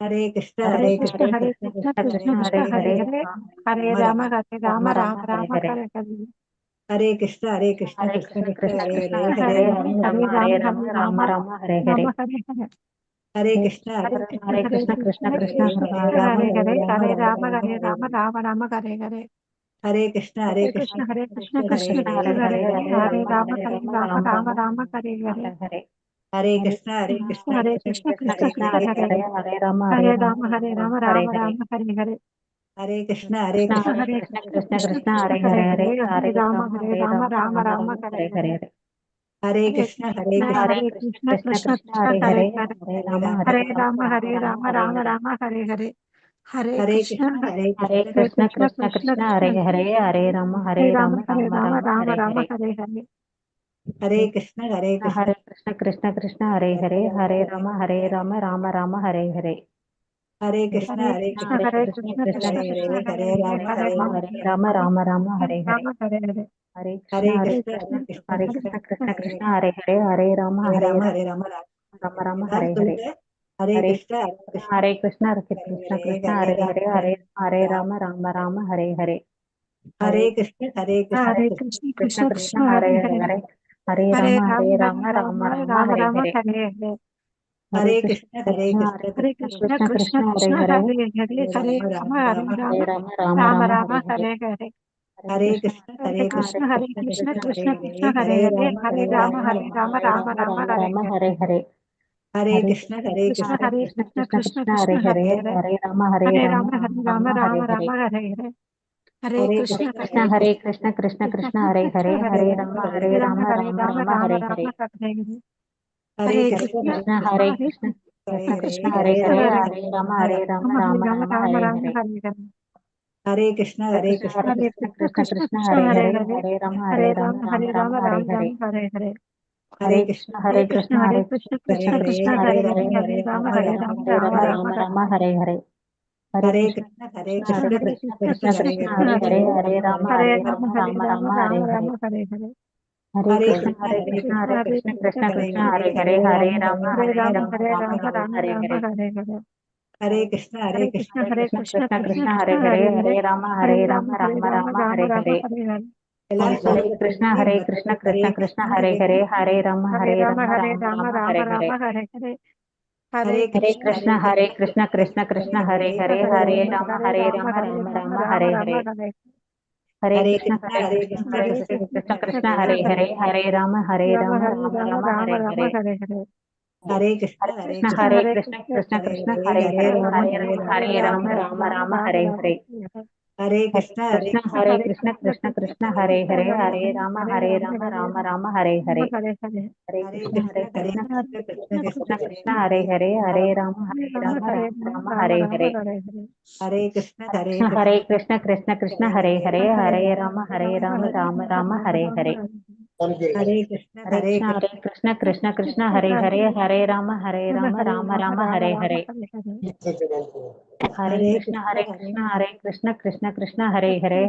हरे कृष्ण हरे हरे कृष्ण कृष्ण हरे कृष्ण कृष्ण कृष्ण कृष्ण हरे कृष्ण हरे हरे हरे हरे राम हरे राम राम राम राम राम हरे हरे हरे हरे हरे कृष्ण हरे कृष्ण कृष्ण कृष्ण कृष्ण हरे कृष्ण हरे हरे हरे हरे राम राम हरे हरे राम हरे राम राम हरे हरे हरे हरे कृष्ण हरे कृष्ण हरे कृष्ण कृष्ण कृष्ण कृष्ण कृष्ण हरे हरे हरे राम हरे राम हरे हरे हरे कृष्ण हरे कृष्ण कृष्ण कृष्ण कृष्ण कृष्ण हरे हरे हरे हरे हरे राम राम राम हरे हरे हरे हरे कृष्ण हरे कृष्ण कृष्ण कृष्ण कृष्ण कृष्ण हरे हरे हरे हरे हरे राम हरे हरे हरे कृष्ण हरे कृष्ण कृष्ण हरे कृष्ण कृष्ण कृष्ण कृष्ण कृष्ण हरे हरे हरे हरे हरे राम हरे हरे हरे कृष्ण हरे कृष्ण हरे कृष्ण कृष्ण कृष्ण कृष्ण हरे हरे हरे हरे राम राम हरे हरे हरे कृष्ण हरे हरे कृष्ण कृष्ण कृष्ण कृष्ण कृष्ण हरे हरे हरे राम हरे हरे हरे कृष्ण हरे कृष्ण हरे कृष्ण कृष्ण कृष्ण हरे हरे राम राम हरे हरे हरे हरे कृष्ण हरे कृष्ण कृष्ण कृष्ण कृष्ण हरे कृष्ण हरे हरे राम हरे राम हरे राम हरे हरे हरे हरे कृष्ण कृष्ण हरे कृष्ण कृष्ण कृष्ण कृष्ण कृष्ण हरे हरे राम राम எல்லாரும் हरे हरे சொல்லுங்க हरे हरे कृष्ण हरे कृष्ण हरे कृष्ण हरे कृष्ण हरे हरे राम हरे हरे हरे हरे राम राम हरे हरे हरे हरे कृष्ण कृष्ण कृष्ण कृष्ण कृष्ण हरे हरे हरे राम हरे हरे हरे हरे कृष्ण कृष्ण कृष्ण कृष्ण कृष्ण हरे हरे हरे हरे राम हरे हरे हरे हरे कृष्ण कृष्ण कृष्ण कृष्ण कृष्ण कृष्ण हरे हरे हरे राम हरे हरे हरे हरे कृष्ण कृष्ण कृष्ण कृष्ण हरे हरे हरे राम हरे हरे हरे कृष्ण कृष्ण हरे राम हरे हरे हरे हरे कृष्ण कृष्ण कृष्ण हरे राम हरे हरे हरे कृष्ण हरे कृष्ण कृष्ण हरे राम हरे हरे हरे कृष्ण कृष्ण कृष्ण हरे हरे राम हरे हरे हरे हरे कृष्ण कृष्ण कृष्ण कृष्ण हरे राम राम हरे हरे हरे कृष्ण कृष्ण हरे राम हरे हरे हरे हरे कृष्ण कृष्ण कृष्ण हरे राम राम हरे हरे எல்லாரும் हरे சொல்லுங்க कृष्ण हरे कृष्ण कृष्ण हरे राम राम हरे हरे हरे कृष्ण कृष्ण हरे राम हरे हरे हरे हरे कृष्ण कृष्ण कृष्ण हरे राम राम हरे हरे हरे हरे कृष्ण कृष्ण हरे राम हरे हरे हरे हरे कृष्ण हरे राम हरे हरे हरे कृष्ण कृष्ण हरे राम हरे हरे हरे कृष्ण हरे कृष्ण हरे राम हरे हरे हरे कृष्ण कृष्ण हरे राम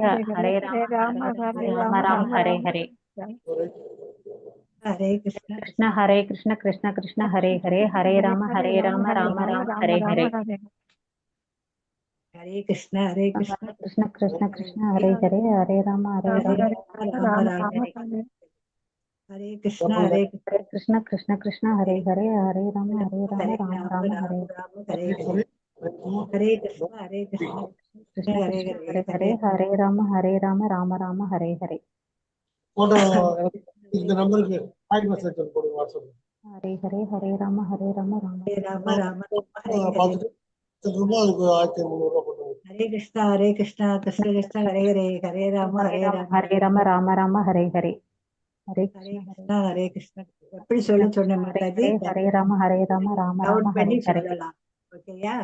हरे हरे हरे कृष्ण कृष्ण हरे राम हरे हरे हरे कृष्ण कृष्ण हरे राम राम हरे हरे हरे कृष्ण कृष्ण कृष्ण हरे राम राम राम हरे हरे हरे कृष्ण कृष्ण कृष्ण हरे राम राम हरे हरे हरे हरे कृष्ण कृष्ण हरे कृष्ण हरे हरे हरे राम राम हरे हरे போட்டோ இந்த நம்பருக்கு ஹாய் மெசேஜ் போடுங்க வாட்ஸ்அப்ல. हरे राम राम राम राम हरे हरे பார்த்துட்டு திரும்ப அதுக்கு 1300 போட்டுருங்க. हरे कृष्णा कृष्ण कृष्ण हरे हरे हरे राम राम हरे हरे हरे हरे कृष्णा எப்படி சொல்ல சொன்ன மாதாஜி हरे राम கவுண்ட் हरे பண்ணி हरे சொல்லலாம் ஓகேயா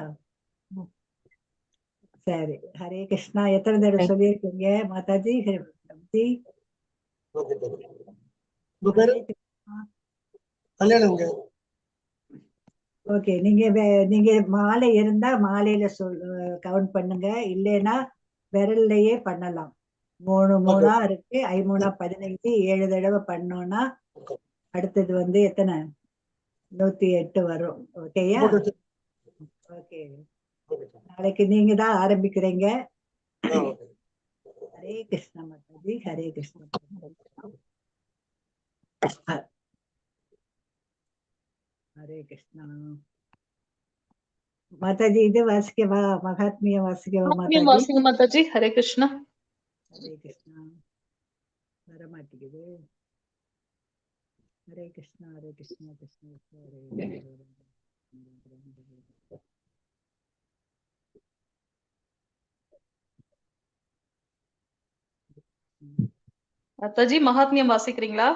சரி ஹரே கிருஷ்ணா எத்தனை தடவை சொல்லியிருக்கீங்க மாதாஜி ஜி ஓகே தேங்க்யூ. உங்க பேரு கல்யாணங்க. ஓகே நீங்க நீங்க மாலை இருந்தா மாலையில கவுண்ட் பண்ணுங்க இல்லைன்னா விரல்லையே பண்ணலாம் 3 இருக்கு 15 7 தடவை பண்ணோம்னா அடுத்தது வந்து எத்தனை 108 வரும் ஓகேயா ஓகே, ஓகே சார். நாளைக்கு நீங்க தான் ஆரம்பிக்கிறீங்க. ஓகே. ஹரே கிருஷ்ணா மாதாஜி, ஹரே கிருஷ்ணா. ஹரே கிருஷ்ணா மாதாஜி. இது வாசிக்கவா? மகாத்மியம் வாசிக்கவா மாதாஜி? வாசிங்க மாதாஜி. ஹரே கிருஷ்ணா. ஹரே கிருஷ்ணா. வர மாட்டேங்குது. ஹரே கிருஷ்ணா, ஹரே கிருஷ்ணா, கிருஷ்ண கிருஷ்ண ஹரே ஹரே. மாதாஜி மகாத்மியம் வாசிக்கிறீங்களா?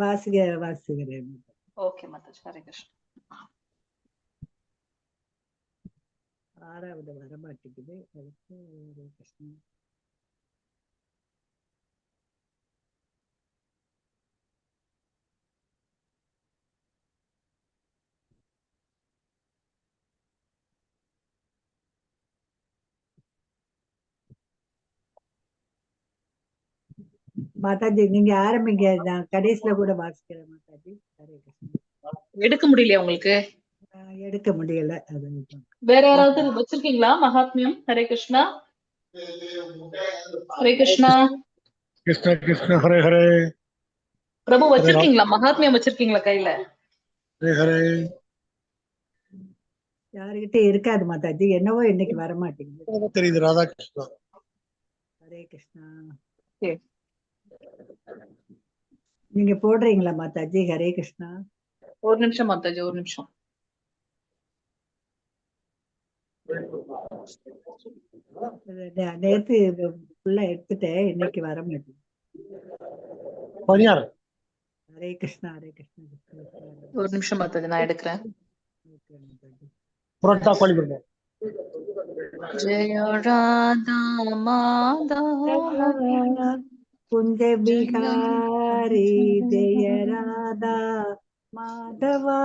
வாசிக்கிறேன். ஓகே மாதாஜி. ஹரே கிருஷ்ணா. 6வது வர மாட்டேங்குது. அதுக்கு ஹரே கிருஷ்ணா. மாதாஜி நீங்க ஆரம்பிங்க, நான் கடைசியில கூட வாசிக்கிறேன் மாதாஜி. ஹரே கிருஷ்ணா. எடுக்க முடியலையா உங்களுக்கு? எடுக்க முடியல. அது வேற யாராவது வச்சிருக்கீங்களா மகாத்மியம்? ஹரே கிருஷ்ணா. ஹரே கிருஷ்ணா. கிருஷ்ண கிருஷ்ண ஹரே ஹரே. பிரபு வச்சிருக்கீங்களா? மகாத்மியம் வச்சிருக்கீங்களா கையில? ஹரே ஹரே. யாருகிட்ட இருக்காது மாதாஜி. என்னவோ இன்னைக்கு வர மாட்டேங்குது. தெரியுது. ராதாகிருஷ்ணா. ஹரே கிருஷ்ணா. சரி. நீங்க போடுறீங்களா மாதாஜி? ஹரே கிருஷ்ணா. ஒரு நிமிஷம் மாதாஜி, ஒரு நிமிஷம். நேத்து ஃபுல்லா எடுத்துட்டேன், இன்னைக்கு வர மாட்டேங்குது. பனியார். ஹரே கிருஷ்ணா, ஹரே கிருஷ்ணா. ஒரு நிமிஷம் மாதாஜி, நான் எடுக்கிறேன். புரோட்டா கோழி பண்ணுறேன். ஜெய ராதா மாதவ குஞ்ச பிகாரி ஜெய ராதா மாதவா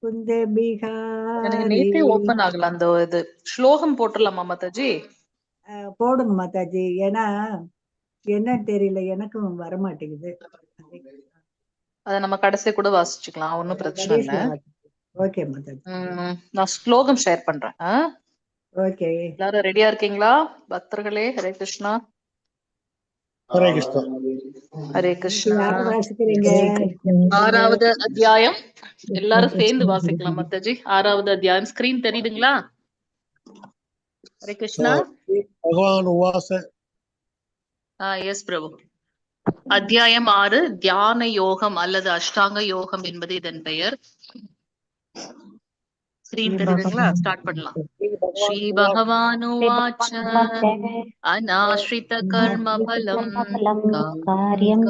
குஞ்ச எனக்கு பிகாரி. நேத்தே ஓபன் ஆகல அந்த இது. ஸ்லோகம் போட்டுடலாமா மாதாஜி? போடுங்க மாதாஜி. ஏன்னா என்ன தெரியல, எனக்கும் வர மாட்டேங்குது. அத நம்ம கடைசியா கூட வாசிச்சுக்கலாம், ஒன்னும் பிரச்சனை இல்ல. ஓகே மாதாஜி. நான் ஸ்லோகம் ஷேர் பண்றேன். ஓகே, எல்லாரும் ரெடியா இருக்கீங்களா பக்தர்களே? ஹரே கிருஷ்ணா. ஹரே கிருஷ்ணா. ஹரே கிருஷ்ணா. யார் வாசிக்கிறீங்க? 6வது அத்தியாயம். எல்லாரும் சேர்ந்து வாசிக்கலாம் மாதாஜி. 6வது அத்தியாயம் ஸ்கிரீன் தெரியுதுங்களா? ஹரே கிருஷ்ணா. பகவான் உவாச. எஸ் பிரபு. அத்தியாயம் 6 தியான யோகம் அல்லது அஷ்டாங்க யோகம் என்பது இதன் பெயர். ஸ்கிரீன் தெரியுதுங்களா? ஸ்டார்ட் பண்ணலாம். ஸ்ரீ பகவானுவாச்ச அநாஸ்ரித கர்ம பலம் காரியம்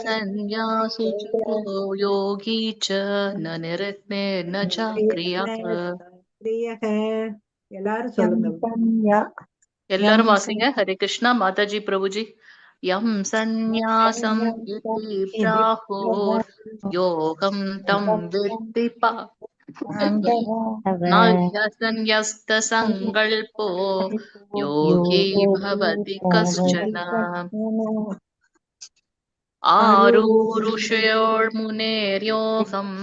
சந்நியாசி யோகி ச ந நிரத்னே ந சக்ரியா. எல்லாரும் சொல்லுங்க. எல்லாரும் வாசிங்க. ஹரே கிருஷ்ணா. மாதாஜி பிரபுஜி. யம் சந்நியாசம் இதி பிராஹோர் யோகம் தம் வித்தி சந்நியஸ்த சங்கல்போ யோகி பவதி கஷ்சன. ஆரூருஷயோர்முனேர்யோகம்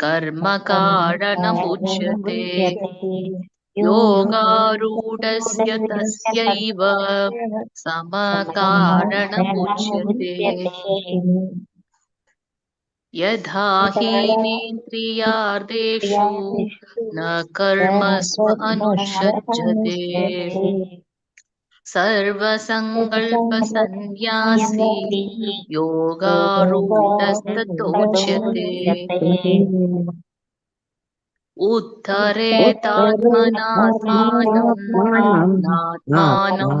கர்ம காரணமுச்யதே யோகாரூடஸ்ய தஸ்யைவ சமகாரணமுச்யதே. யதா ஹீனேந்திரியார்தேஷு ந கர்மஸ்வ அனுஷஜ்யதே சர்வசங்கல்ப சந்நியாசி யோகாரூடஸ்ததோச்யதே. உத்தரேதாத்மனாத்மானம் நாத்மானம்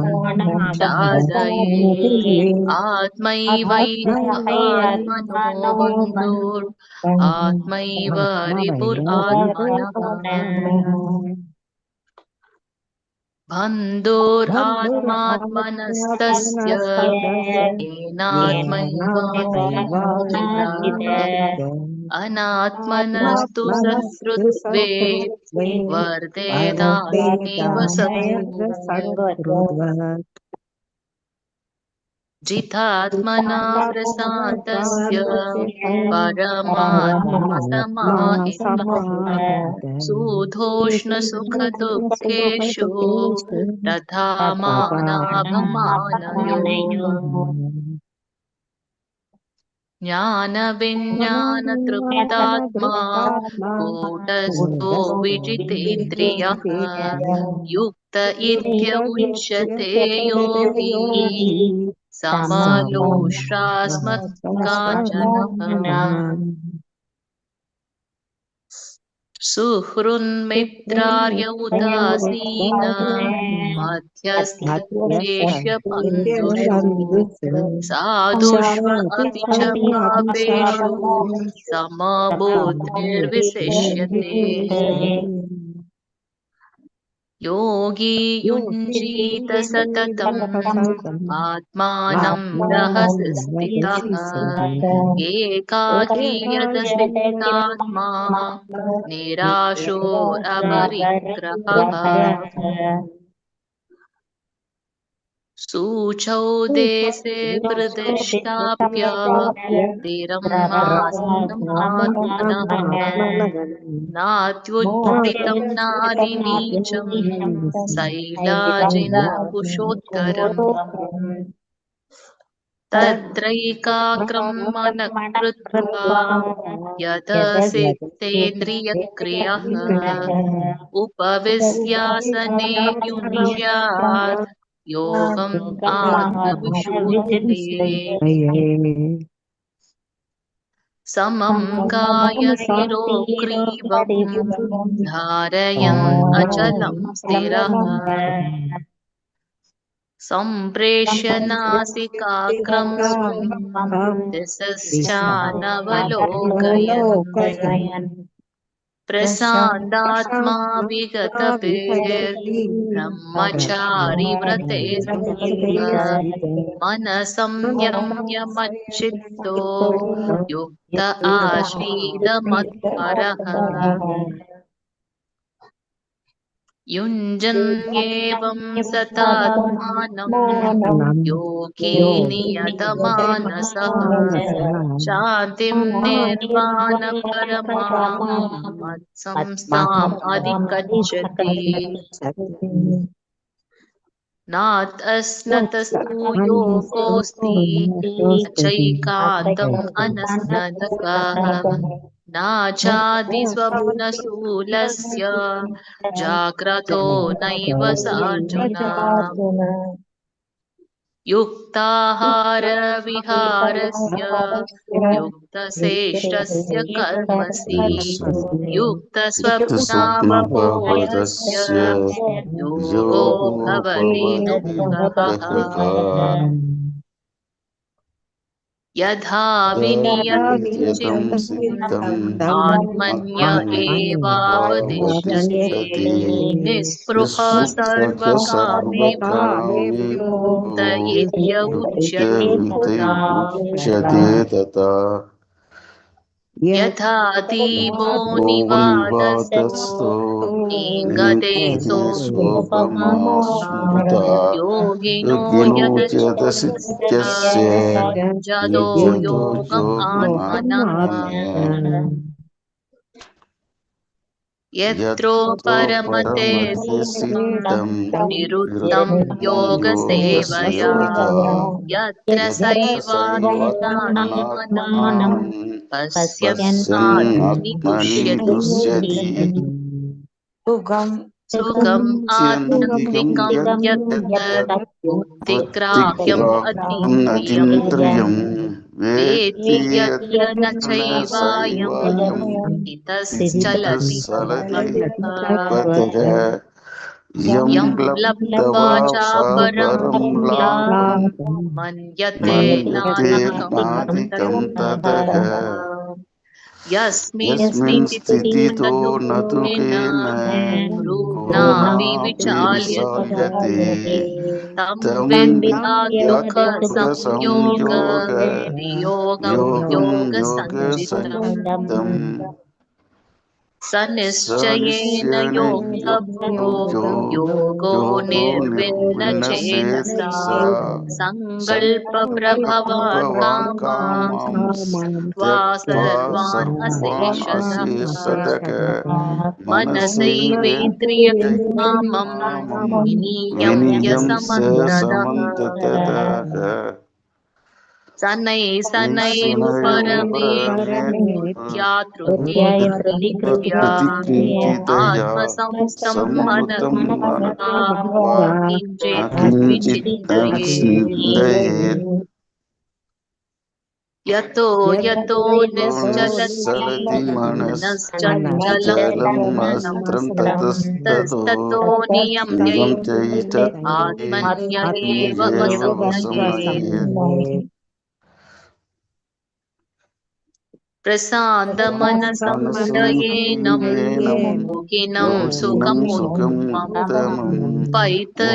சாதயேத் ஆத்மைவைத்யாத்மனோ பந்தோர் ஆத்மைவ ரிபுர் ஆத்மனः. பந்தோர் ஆத்மாத்மனஸ்தஸ்ய ஏனாத்மைவாத்மனாஹிதः அநாத்மனஸ்து சத்ருத்வே வர்தேதாத்மேவ சத்ருத்வ. जितात्मना प्रशान्तस्य परमात्मा समाहितः सुधोष्णसुखदुःखेषु तथा मानाभमानयोः ज्ञानविज्ञानतृप्तात्मा कूटस्थो विजितेन्द्रियः युक्त इत्युच्यते योगी समलोष्टास्मत्काञ्चनः सुहृन्मित्रार्य उदासीन मध्यस्थेष्य बन्धुषु साधुष्व अपि च पापेषु समबुद्धिर्विशिष्यते योगी युञ्जीत सततम् आत्मानं रहसि स्थितः एकाकी यदसितात्मा निराशो अपरिग्रहः सूचौ देशे प्रदिष्टाप्य स्थिरम् आत्मनः नात्युज्झितं नातिनीचं शैलाजिनकुशोत्तरम् तत्रैकाग्रं मनः कृत्वा यतसितेन्द्रियक्रियः उपविश्यासने युञ्ज्यात् योगम् आत्मविशुद्धये समं कायशिरोग्रीवं धारयन् अचलं स्थिरः सम्प्रेष्य नासिकाग्रं स्वं दिशश्चानवलोकयन् प्रशान्तात्मा विगतभिर्ब्रह्मचारी व्रते स्थितः मनसंयम्य मच्चित्तो युक्त आसीद मत्परः युञ्जन्येवं सतात्मानं योगी नियतमानसः शान्तिं निर्वाणपरमां मत्संस्थाम् अधिगच्छति नातस्नतस्तु योगोऽस्ति चैकान्तम् अनस्नतः नाचादिस्वप्नशूलस्य जाग्रतो नैव सार्जुन युक्ताहारविहारस्य युक्तचेष्टस्य कर्मसि युक्तस्वप्नावबोधस्य योगो भवति दुःखः यथा विनियतं चित्तम् आत्मन्य एवावतिष्ठते निःस्पृहः सर्वकामेभ्यो मुक्त इत्युच्यते तथा यथा दीपो निवातस्थो नीङ्गते सोपमा योगिनो यदचित्तस्य जदो योगम् आत्मनः यत्रो परमते सिद्धं निरुद्धं योगसेवया यत्र सैवात्मानं पश्यन्नात्मनि तुष्यति सुखम् आत्यन्तिकं यत् बुद्धिग्राह्यम् अतीन्द्रियम् वेत्ति यत्र न चैवायम् इतश्चलति यं लब्ध्वा चापरं मन्यते नाधिकं ततः यस्मिन् स्थितो न तु केनापि विचाल्यते तं विद्याद्दुःखसंयोग योगं योगसञ्चितम् स निश्चयेन योक्तव्यो योगो निर्विण्णचेतसा सङ्कल्पप्रभवान् कामान् त्वा सर्वान् अशेषतः मनसैवेन्द्रियग्रामं विनीयं यसमन्ततः शनैरुपरमेत्या तृतीया आत्मसंस्थं मनः किञ्चित् विचिन्तयेत् यतो यतो निश्चलति मनश्चञ्चलं ततस्ततो नियम्यैत् आत्मन्येव वसंयमेत् प्रशान्तमनसं हृदयेनं योगिनं सुखमुत्तमं पैति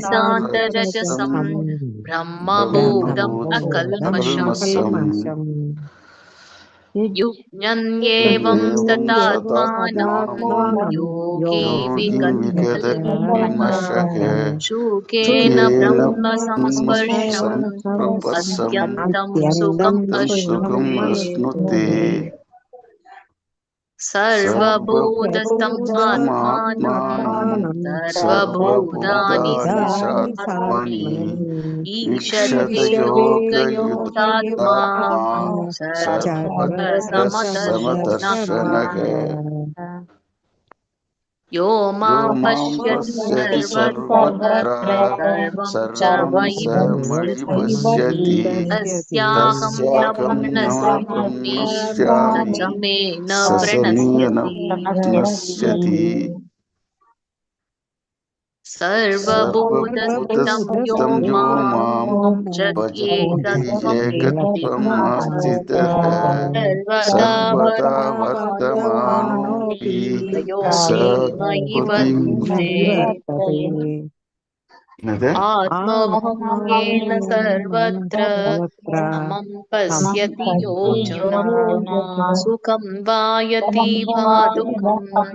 शान्तरजसं ब्रह्मभूतम् अकल्मषम् युज्ञन्येवं सतात्मानं योगी विगतकल्मषः शुकेन ब्रह्म संस्पर्शम् अत्यन्तं सुखम् अश्नुते सर्वभूतस्थमात्मानं सर्वभूतानि सात्मनि ईक्षते योगयुक्तात्मा सर्वसमदर्शनः यो मां पश्यति सर्वत्र सर्वं च मयि पश्यति तस्याहं न प्रणश्यामि न च मे न प्रणश्यति सर्वभूतस्थितं यो मां भजत्येकत्वमास्थितः सर्वदा वर्तमानोऽपि स मयि वर्तते आत्मभङ्गेन सर्वत्र समं पश्यति योऽर्जुन सुखं वा यति वा दुःखं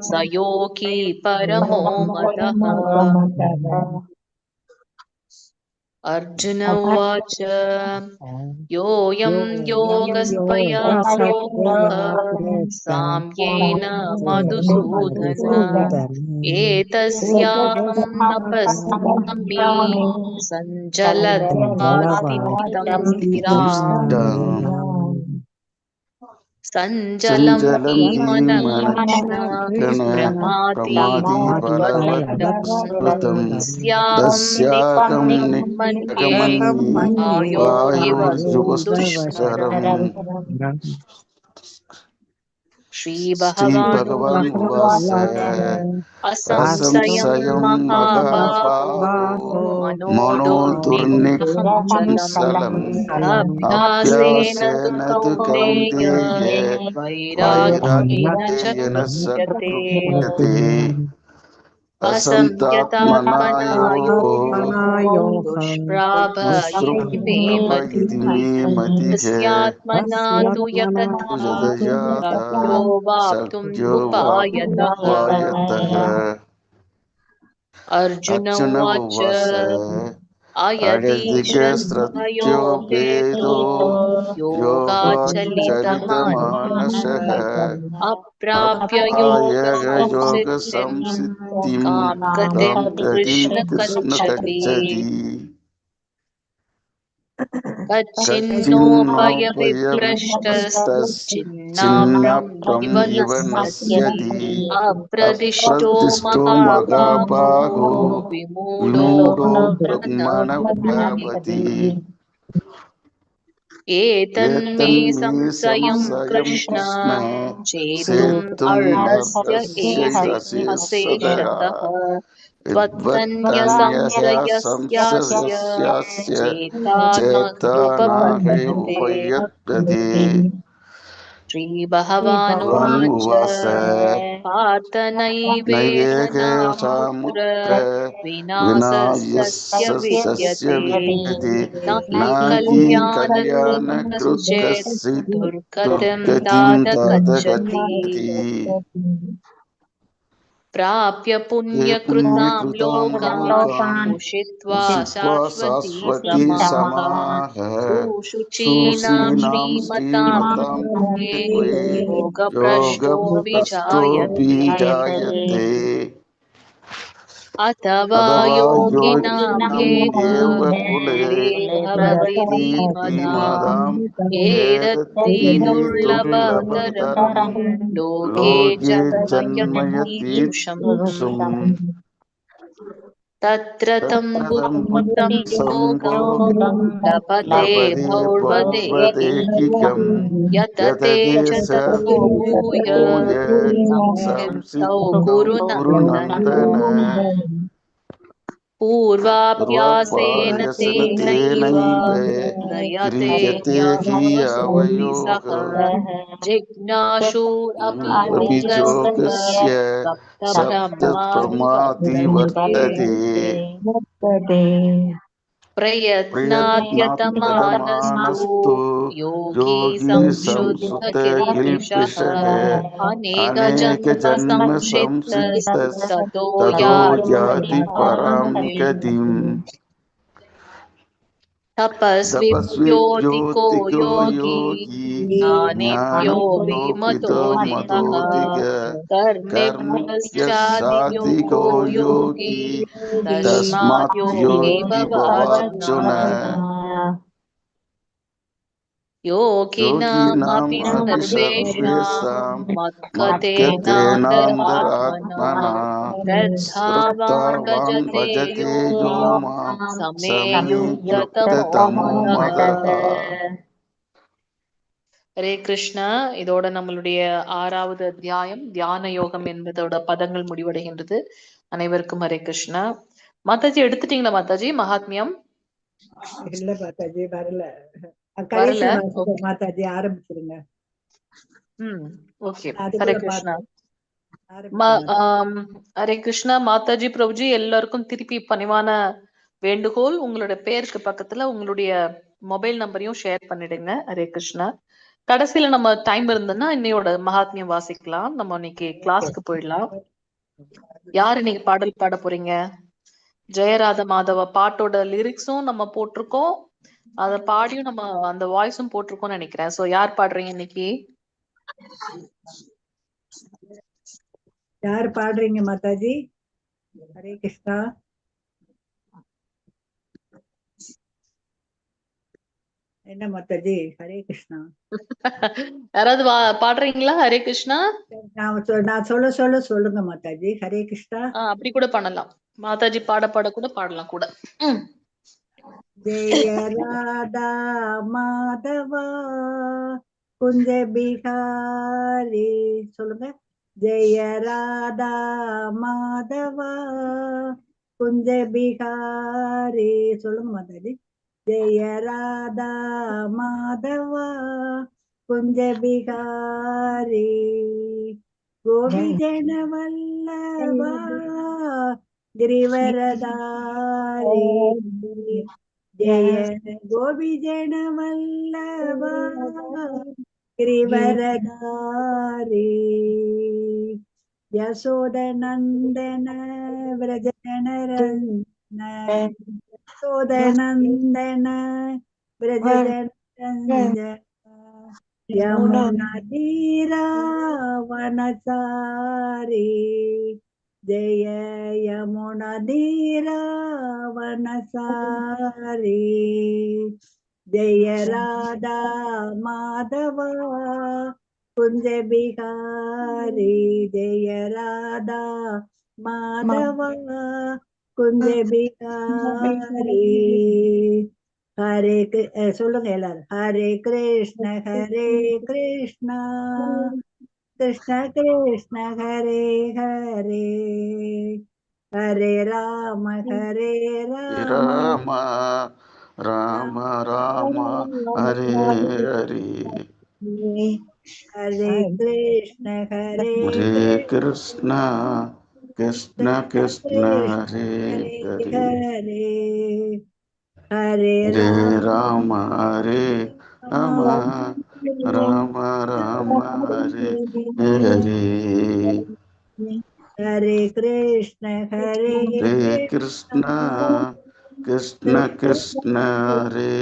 स योगी परमो मतः अर्जुन उवाच योऽयं योगस्त्वया प्रोक्तः साम्येन मधुसूदन एतस्याहं न पश्यामि सञ्चलत्वा स्थिराम् सञ्चलं हि मनः प्रमादी बलवत्तं तस्याहं निगमन्ये वायोर्जुगुप्तुश्चरम् श्रीभगवान् उवाच असंशयं महाबाहो मनो दुर्निश्चलम् अभ्यासेन तु कौन्तेय वैराग्येन शक्यते असंयतात्मना योगो दुष्प्राप इति मे मतिः तस्यात्मना तु यतता शक्यो वाप्तुम् उपायतः अर्जुन उवाच अयतिश्रद्धयो भेदो योगाचलितमानसः अप्राप्य योगसंसिद्धिं कां गतिं कृष्ण गच्छति कच्चिन्नोपयविभ्रष्टश्चिन्नाभ्रम् इव नश्यति अप्रदिष्टो महाबाहो विमूढो ब्रह्मण भवति एतन्मे संशयं कृष्ण चेतुम् अर्हस्य अशेषतः त्वत्तन्यसंशयस्यास्य चेता न उपयद्यते श्री भगवानुवाच पार्थ नैवेह नामुत्र विनाशस्य विद्यते न हि कल्याणकृत् दुर्गतिं तात गच्छति प्राप्य पुण्यकृतां लोकान् उषित्वा शाश्वती समाः सुशुचीनां श्रीमतां त्वे योगभ्रष्टोऽभिजायते अथवा योगिनामेव कुले भवति धीमताम् एतद्धि दुर्लभतरं लोके जन्मयतीदृशम् तत्र तं बुद्धिमतं योगं लभते भौर्वदेहिकं यतते च ततो भूय संसिद्धौ कुरु नन्दन पूर्वाभ्यासेन तेनैव क्रियते ह्यवयोगः जिज्ञासुरपि योगस्य सप्तप्रमादि वर्तते प्रयत्नाद्यतमानस्तु योगी संशुद्धकिल्बिषः अनेकजन्म संसिद्धस्ततो याति परां गतिम् तपस्विभ्योऽधिको योगी ज्ञानिभ्योऽपि मतोऽधिकः कर्मिभ्यश्चाधिको योगी तस्मात् योगी भवार्जुन योगिनामपि सर्वेषां मद्गतेनान्तरात्मना श्रद्धावान् भजते यो मां समे युक्ततमो मदः. ஹரே கிருஷ்ணா. இதோட நம்மளுடைய 6வது அத்தியாயம் தியான யோகம் என்பதோட பதங்கள் முடிவடைகின்றது. அனைவருக்கும் ஹரே கிருஷ்ணா. மாதாஜி எடுத்துட்டீங்களா மாதாஜி மகாத்மியம்? இல்ல மாதாஜி வரல. மாதாஜி ஆரம்பிச்சிருங்க. ஓகே. ஹரே கிருஷ்ணா. ஹரே கிருஷ்ணா. மாதாஜி பிரபுஜி எல்லாருக்கும் திருப்பி பணிவான வேண்டுகோள், உங்களோட பேருக்கு பக்கத்துல உங்களுடைய மொபைல் நம்பரையும் ஷேர் பண்ணிடுங்க. ஹரே கிருஷ்ணா. கடைசியில நம்ம டைம் இருந்ததுன்னா இன்னையோட மகாத்மியம் வாசிக்கலாம். நம்ம இன்னைக்கு கிளாஸ்க்கு போயிடலாம். யாரு இன்னைக்கு பாடல் பாட போறீங்க? ஜெயராத மாதவ பாட்டோட லிரிக்ஸும் நம்ம போட்டிருக்கோம், அத பாடியும் நம்ம அந்த வாய்ஸும் போட்டிருக்கோம்னு நினைக்கிறேன். சோ யார் பாடுறீங்க இன்னைக்கு? யார் பாடுறீங்க மாதாஜி? ஹரே கிருஷ்ணா. என்ன மாதாஜி? ஹரே கிருஷ்ணா. யாராவது பாடுறீங்களா? ஹரே கிருஷ்ணா. நான் சொல்லுங்க மாதாஜி. ஹரே கிருஷ்ணா. அப்படி கூட பண்ணலாம். மாதாஜி பாட கூட பாடலாம் கூட. ஜெய ராதா மாதவா குஞ்ச பிகாரி. சொல்லுங்க. ஜெய ராதா மாதவா குஞ்ச பிகாரி. சொல்லுங்க மாதாஜி. ஜெய ராதா மாதவா குஞ்ச பிகாரி கோபி ஜன வல்லவா கிரிவரதாரி. ஜெய கோபி ஜன வல்லவா கிரிவரதாரி. யசோத நந்தன விரஜனரஞ்சன. யசோத நந்தன விரஜனரஞ்சன. யமுனா தீரா வனசாரி. ஜெய யமுனா தீரா வனசாரி. ஜெய ராதா மாதவா குஞ்ச பிகாரி. ஜெய ராதா மாதவா குஞ்ச பிகாரி. ஹரே சொல்லுங்க எல்லாரும். ஹரே கிருஷ்ண கிருஷ்ணா கிருஷ்ண ஹரே ஹரே. ஹரே ராம ராம ராம ஹரே ஹரே. हरे कृष्ण हरे कृष्ण कृष्ण कृष्ण हरे हरे हरे हरे राम हरे राम राम राम हरे हरे हरे कृष्ण हरे कृष्ण कृष्ण कृष्ण हरे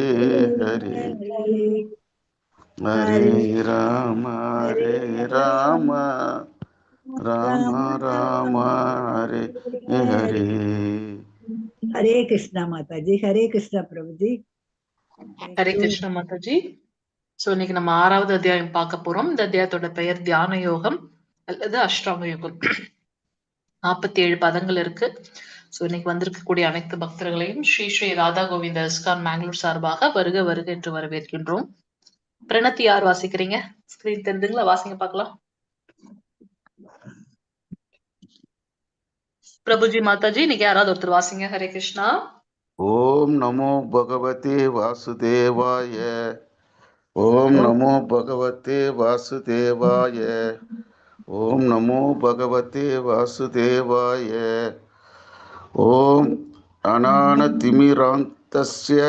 हरे हरे राम राम राम हरे हरे हरे कृष्णा माता जी, हरे कृष्णा प्रभु जी। ஹரே கிருஷ்ண மாதாஜி. சோ இன்னைக்கு நம்ம 6வது அத்தியாயம் பார்க்க போறோம். இந்த அத்தியாயத்தோட பெயர் தியான யோகம் அல்லது அஷ்டாங்க யோகம். 47 பதங்கள் இருக்கு. சோ இன்னைக்கு வந்திருக்கக்கூடிய அனைத்து பக்தர்களையும் ஸ்ரீ ஸ்ரீ ராதா கோவிந்த இஸ்கான் மேங்களூர் சார்பாக வருக வருக என்று வரவேற்கின்றோம். பிரணத்தி யார் வாசிக்கிறீங்க? ஸ்கிரீன் தெரிஞ்சுங்களா? வாசிங்க பார்க்கலாம். பிரபுஜி மாதாஜி, இன்னைக்கு யாராவது ஒருத்தர் வாசிங்க. ஹரே கிருஷ்ணா. ஓம் நமோ பகவதே வாசுதேவாய. ஓம் நமோ பகவதே வாசுதேவாய. ஓம் நமோ பகவதே வாசுதேவாய. ஓம் அநானதிமிராந்தஸ்ய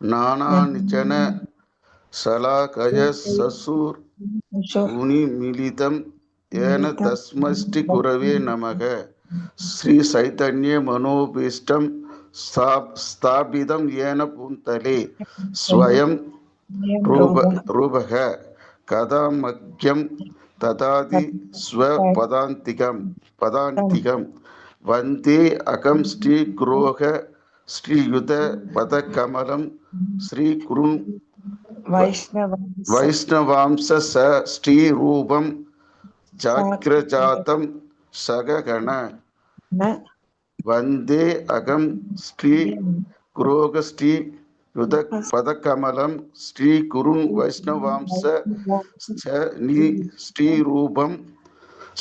நானாநிச்சன சலாகய சசூர் உனிமிலிதம் ஏன தஸ்மஸ்டி குரவே நமக. ஸ்ரீ சைதன்ய மனோபீஷ்டம் ஸ்தாபிதம் ஏன பூந்தலே ஸ்வயம் ரூபக கதாமக்யம் ததாதி பதாந்திகம் வந்தே அகம் ஸ்ரீ குரோக ஸ்ரீயுத பதகமலம் ஸ்ரீ குரு வைஷ்ணவாம்ச ஸ்ரீ ரூபம் ஜாக்ரஜாதம் சககண வந்தே அகம் ஸ்ரீ குரோக ஸ்ரீ யுத பதகமலம் ஸ்ரீ குரு வைஷ்ணவாம்ச ஸ்ரீ ரூபம்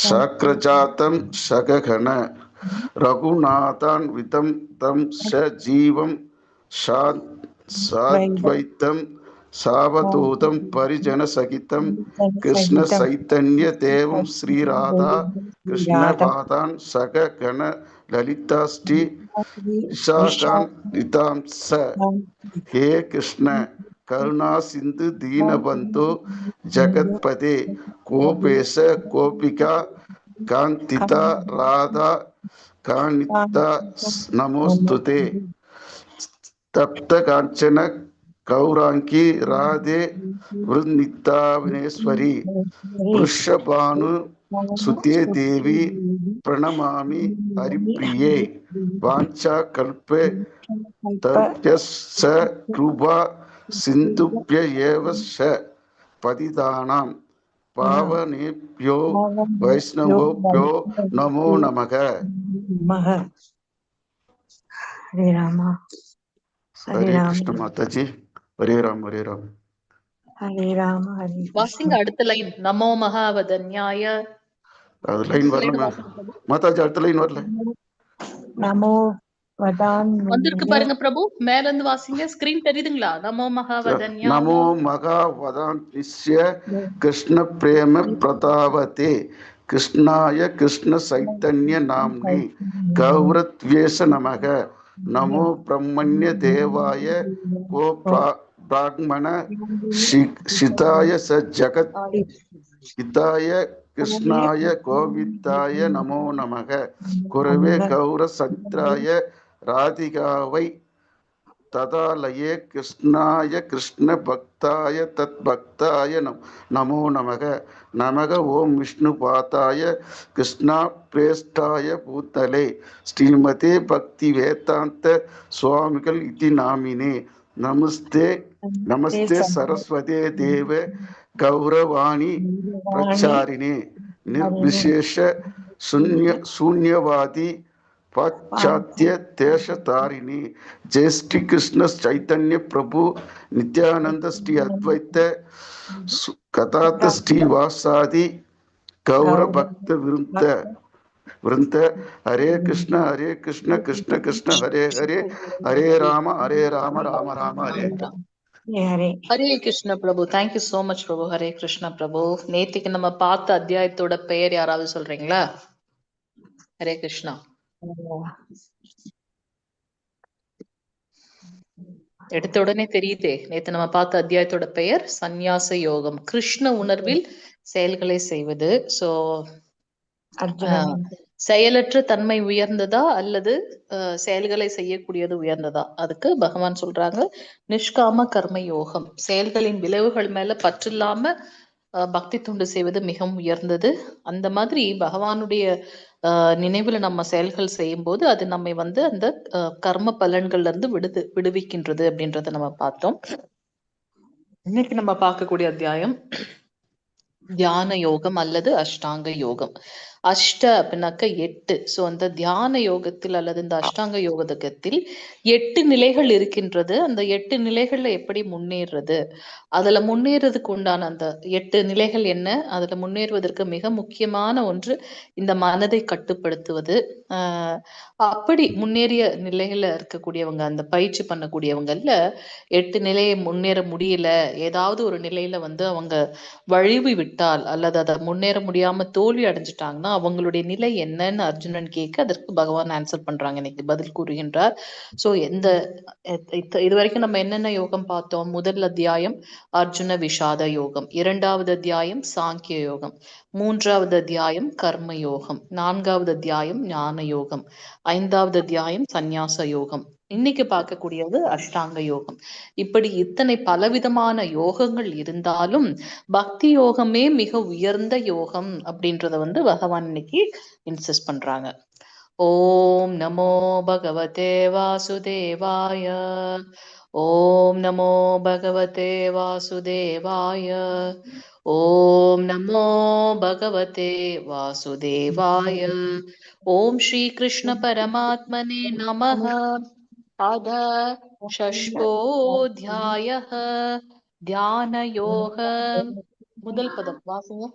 சாக்ரஜாதம் சககண ரகுநாதான் விதம் தம் ச ஜீவம் சாத்வைத்தம் சாவதூதம் பரிஜன சகிதம் கிருஷ்ண சைத்தன்ய தேவம் ஸ்ரீராதா கிருஷ்ணபாதான் சககண லலிதா ஸ்ரீ விஷாகான் நிதாம்ச. ஹே கிருஷ்ண கருணா சிந்து தீனபந்து ஜகத்பதே கோபேச கோபிகா காந்திதா ராதா காணிதா நமோஸ்துதே. தப்த காஞ்சன கௌராங்கி ராதே விருந்திதாவினேஸ்வரி புருஷபானு சுதே தேவி பிரணமாமி ஹரிப்ரியே. வாஞ்சா கல்பே தப்யஸ்ஸ கிருபா சிந்துப்ய ஏவ ஸ பதிதானாம் பாவனேப்யோ வைஷ்ணவோப்யோ நமோ நமக. हरे रामा ஹரே கிருஷ்ண மாதாஜி. ஹரே ராம் ஹரே ராம். हरे राम हरे வாசிங்க அடுத்த லைன். நமோ மகாவதன்யாய. அது லைன் வரல மாதாஜி, அடுத்த லைன் வரல. நமோ வதான் வந்திருக்கு பாருங்க பிரபு, மேல இருந்து வாசிங்க. ஸ்கிரீன் தெரியுதுங்களா? நமோ மகாவதன்யாய. நமோ மகாவதான்ய கிருஷ்ண பிரேம பிரதாவதே கிருஷ்ணாய கிருஷ்ண சைத்தன்ய நாம்னே கௌரத்வேஷ நமக. நமோ பிரம்மண்ய தேவாய கோ பிராக்மண சிதாய ச ஜகத் ஹிதாய கிருஷ்ணாய கோவிந்தாய நமோ நமக. குரவே கௌர சந்திராய ராதிகாவை ததாலயே கிருஷ்ணாய கிருஷ்ண பக்தாய தத் பக்தாய நமோ நமக. நமக ஓம் விஷ்ணு பாதாய கிருஷ்ணா பிரேஷ்டாய பூத்தலே ஸ்ரீமதே பக்தி வேதாந்த சுவாமிகள் இதி நாமினே. நமஸ்தே நமஸ்தே சரஸ்வதே தேவ கௌரவாணி பிரச்சாரிணே நிர்விசேஷ சூன்யவாதி பாச்சாத்திய தேச தாரிணி. ஜெய் ஸ்ரீ கிருஷ்ண சைத்தன்ய பிரபு நித்யானந்த ஸ்ரீ அத்வைத்த கதாத்த ஸ்ரீ வாசாதி கௌர பக்த விருந்த. ஹரே கிருஷ்ண கிருஷ்ண கிருஷ்ண ஹரே ஹரே ஹரே ராம ராம ராம ஹரே. ஹரே ஹரே கிருஷ்ண பிரபு. தேங்க்யூ சோ மச் பிரபு. ஹரே கிருஷ்ண பிரபு. நேத்திக்கு நம்ம பார்த்த அத்தியாயத்தோட பெயர் யாராவது சொல்றீங்களா? ஹரே கிருஷ்ணா. எடுத்த உடனே தெரியுதே, நேத்து நம்ம பார்த்த அத்தியாயத்தோட பெயர் சந்நியாச யோகம், கிருஷ்ண உணர்வில் செயல்களை செய்வது. சோ அர்ஜுனன் செயலற்ற தன்மை உயர்ந்ததா அல்லது செயல்களை செய்யக்கூடியது உயர்ந்ததா? அதுக்கு பகவான் சொல்றாங்க நிஷ்காம கர்ம யோகம். செயல்களின் விளைவுகள் மேல பற்றில்லாம பக்தி தொண்டு செய்வது மிகவும் உயர்ந்தது. அந்த மாதிரி பகவானுடைய நினைவுல நம்ம செயல்கள் செய்யும் போது அது நம்மை வந்து அந்த கர்ம பலன்கள்ல இருந்து விடுவிக்கின்றது அப்படின்றத நம்ம பார்த்தோம். இன்னைக்கு நம்ம பார்க்கக்கூடிய அத்தியாயம் தியான யோகம் அல்லது அஷ்டாங்க யோகம். அஷ்ட அப்படின்னாக்க 8. சோ அந்த தியான யோகத்தில் அல்லது இந்த அஷ்டாங்க யோகத்தில் 8 நிலைகள் இருக்கின்றது. அந்த 8 நிலைகள்ல எப்படி முன்னேறது, அதுல முன்னேறதுக்கு உண்டான அந்த 8 நிலைகள் என்ன, அதுல முன்னேறுவதற்கு மிக முக்கியமான ஒன்று இந்த மனதை கட்டுப்படுத்துவது. அப்படி முன்னேறிய நிலையில இருக்கக்கூடியவங்க, அந்த பயிற்சி பண்ணக்கூடியவங்கல்ல 8 நிலையை முன்னேற முடியல, ஏதாவது ஒரு நிலையில வந்து அவங்க வழுவி விட்டால் அல்லது அதை முன்னேற முடியாம தோல்வி அடைஞ்சிட்டாங்கன்னா அவங்களுடைய நிலை என்னன்னு அர்ஜுனன் கேட்க அதற்கு பகவான் ஆன்சர் பண்றாங்க, இன்னைக்கு பதில் கூறுகின்றார். சோ இது வரைக்கும் நம்ம என்னென்ன யோகம் பார்த்தோம்? முதல் அத்தியாயம் அர்ஜுன விஷாத யோகம், 2வது அத்தியாயம் சாங்கிய யோகம், 3வது அத்தியாயம் கர்ம யோகம், 4வது அத்தியாயம் ஞான யோகம், 5வது அத்தியாயம் சந்நியாச யோகம், இன்னைக்கு பார்க்கக்கூடியது அஷ்டாங்க யோகம். இப்படி இத்தனை பலவிதமான யோகங்கள் இருந்தாலும் பக்தி யோகமே மிக உயர்ந்த யோகம் அப்படின்றத வந்து பகவான் இன்னைக்கு இன்சிஸ்ட் பண்றாங்க. ஓம் நமோ பகவதே வாசுதேவாய. ஓம் நமோ பகவதே வாசுதேவாய. ஓம் நமோ பகவதே வாசுதேவாய. ஓம் ஸ்ரீ கிருஷ்ண பரமாத்மனே நமஹ. அத ஷஷ்டோத்யாயः தியான யோக. முதல் பதம் வாசிங்க.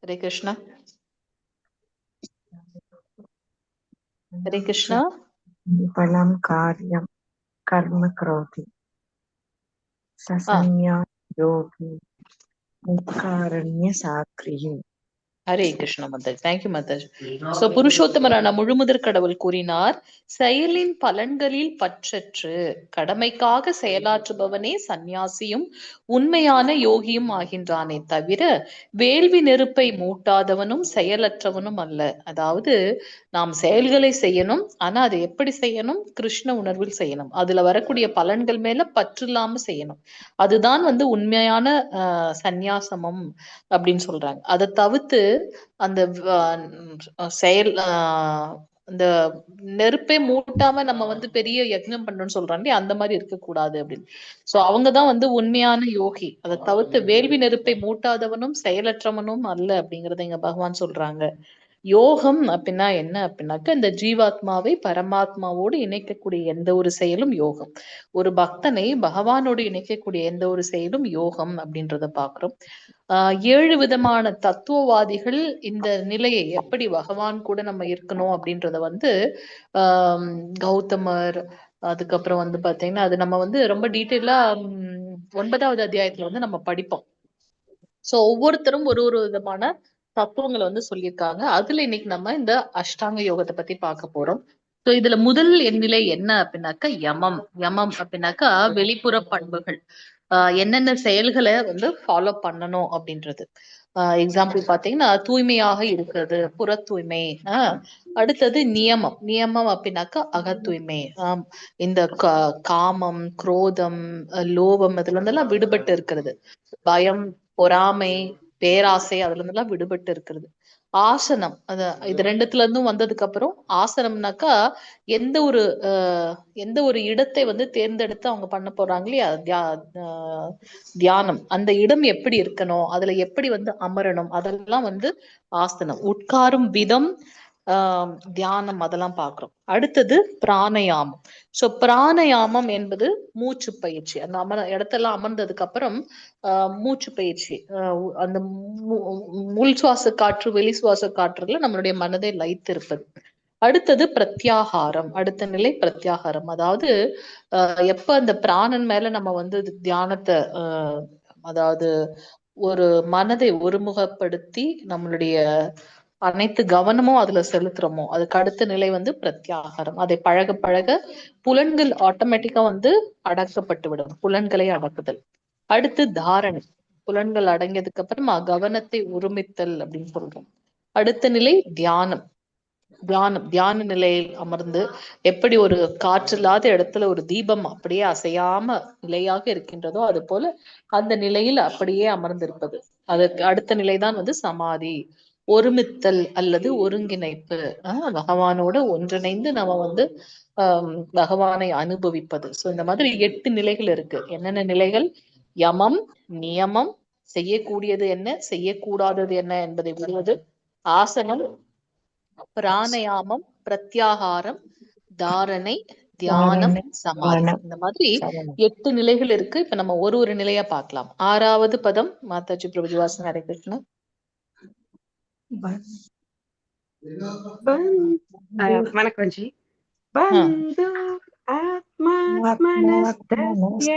ஹரே கிருஷ்ணா. ஹரே கிருஷ்ணா. பலம் காரியம் கர்ம கரோதி சசன்யா யோகி முக்காரண்ய சாக்ரியே. Hare Krishna mother. Thank you mother. So புருஷோத்தமரான முழுமுதற் கடவுள் கூறினார், செயலின் பலன்களில் பற்றற்று கடமைக்காக செயலாற்றுபவனே சந்நியாசியும் உண்மையான யோகியும் ஆகின்றானே தவிர வேள்வி நெருப்பை மூட்டாதவனும் செயலற்றவனும் அல்ல. அதாவது நாம் செயல்களை செய்யணும், ஆனா அதை எப்படி செய்யணும்? கிருஷ்ண உணர்வில் செய்யணும். அதுல வரக்கூடிய பலன்கள் மேல பற்றில்லாம செய்யணும். அதுதான் வந்து உண்மையான சந்நியாசமும் அப்படின்னு சொல்றாங்க. அதை தவிர்த்து அந்த செயல் அந்த நெருப்பே மூட்டாம நம்ம வந்து பெரிய யஜ்ஞம் பண்ணணும்னு சொல்றாங்க, அந்த மாதிரி இருக்கக்கூடாது அப்படின்னு. சோ அவங்கதான் வந்து உண்மையான யோகி. அதை தவிர்த்து வேள்வி நெருப்பை மூட்டாதவனும் செயலற்றவனும் அல்ல அப்படிங்கறத இங்க பகவான் சொல்றாங்க. யோகம் அப்படின்னா என்ன அப்படின்னாக்க இந்த ஜீவாத்மாவை பரமாத்மாவோடு இணைக்கக்கூடிய எந்த ஒரு செயலும் யோகம். ஒரு பக்தனை பகவானோடு இணைக்கக்கூடிய எந்த ஒரு செயலும் யோகம் அப்படின்றத பாக்குறோம். 7 விதமான தத்துவவாதிகள் இந்த நிலையை எப்படி பகவான் கூட நம்ம இருக்கணும் அப்படின்றத வந்து கௌதமர், அதுக்கப்புறம் வந்து பாத்தீங்கன்னா அது நம்ம வந்து ரொம்ப டீட்டெயிலா 9வது அத்தியாயத்துல வந்து நம்ம படிப்போம். சோ ஒவ்வொருத்தரும் ஒரு ஒரு விதமான தத்துவங்களை வந்து சொல்லியிருக்காங்க. அதுல இன்னைக்கு நம்ம இந்த அஷ்டாங்க யோகத்தை பத்தி பார்க்க போறோம். சோ இதுல முதல் நிலை என்ன அப்படின்னாக்கா யமம். யமம் அப்படின்னாக்கா வெளிப்புற பண்புகள், என்னென்ன செயல்களை வந்து ஃபாலோ பண்ணணும் அப்படின்றது. எக்ஸாம்பிள் பாத்தீங்கன்னா தூய்மையாக இருக்கிறது, புற தூய்மை. அடுத்தது நியமம். நியமம் அப்படின்னாக்கா அகத்தூய்மை. இந்த காமம், குரோதம், லோபம் இதுல இருந்தெல்லாம் விடுபட்டு இருக்கிறது. பயம், பொறாமை, பேராசை அதுல இருந்தெல்லாம் விடுபட்டு இருக்கிறது. ஆசனம், இது ரெண்டுத்துல இருந்தும் வந்ததுக்கு அப்புறம் ஆசனம்னாக்கா எந்த ஒரு இடத்தை வந்து தேர்ந்தெடுத்து அவங்க பண்ண போறாங்க இல்லையா, தியானம். அந்த இடம் எப்படி இருக்கணும், அதுல எப்படி வந்து அமரணும், அதெல்லாம் வந்து ஆசனம். உட்காரும் விதம், தியானம், அதெல்லாம் பார்க்கிறோம். அடுத்தது பிராணயாமம். சோ பிராணயாமம் என்பது மூச்சு பயிற்சி. அந்த இடத்தெல்லாம் அமர்ந்ததுக்கு அப்புறம் மூச்சு பயிற்சி, அந்த உள் சுவாச காற்று வெளி சுவாச காற்றுல நம்மளுடைய மனதை லயித்திருப்பது. அடுத்தது பிரத்யாகாரம். அடுத்த நிலை பிரத்யாகாரம். அதாவது எப்ப அந்த பிராணன் மேல நம்ம வந்து தியானத்தை அதாவது ஒரு மனதை ஒருமுகப்படுத்தி நம்மளுடைய அனைத்து கவனமும் அதுல செலுத்துறோமோ அதுக்கு அடுத்த நிலை வந்து பிரத்யாகாரம். அதை பழக பழக புலன்கள் ஆட்டோமேட்டிக்கா வந்து அடக்கப்பட்டு விடும். புலன்களை அடக்குதல். அடுத்து தாரணை. புலன்கள் அடங்கியதுக்கு அப்புறமா கவனத்தை ஒருமித்தல் அப்படின்னு சொல்றோம். அடுத்த நிலை தியானம். தியான நிலையில் அமர்ந்து எப்படி ஒரு காற்றில்லாத இடத்துல ஒரு தீபம் அப்படியே அசையாம நிலையாக இருக்கின்றதோ அது போல அந்த நிலையில் அப்படியே அமர்ந்திருப்பது. அதற்கு அடுத்த நிலைதான் வந்து சமாதி, ஒருமித்தல் அல்லது ஒருங்கிணைப்பு. பகவானோட ஒன்றிணைந்து நம்ம வந்து பகவானை அனுபவிப்பது. சோ இந்த மாதிரி 8 நிலைகள் இருக்கு. என்னென்ன நிலைகள்? யமம், நியமம், செய்யக்கூடியது என்ன, செய்யக்கூடாதது என்ன என்பதை உணர்வது, ஆசனம், பிராணயாமம், பிரத்யாகாரம், தாரணை, தியானம், சமாதி. இந்த மாதிரி 8 நிலைகள் இருக்கு. இப்ப நம்ம ஒரு நிலையா பார்க்கலாம். 6வது பதம் மாதாஜி பிரபுஜி வாசன். ஹரே கிருஷ்ணா. வணக்கம் ஜி. பந்து ஆத்மாத்மனஸ்தஸ்ய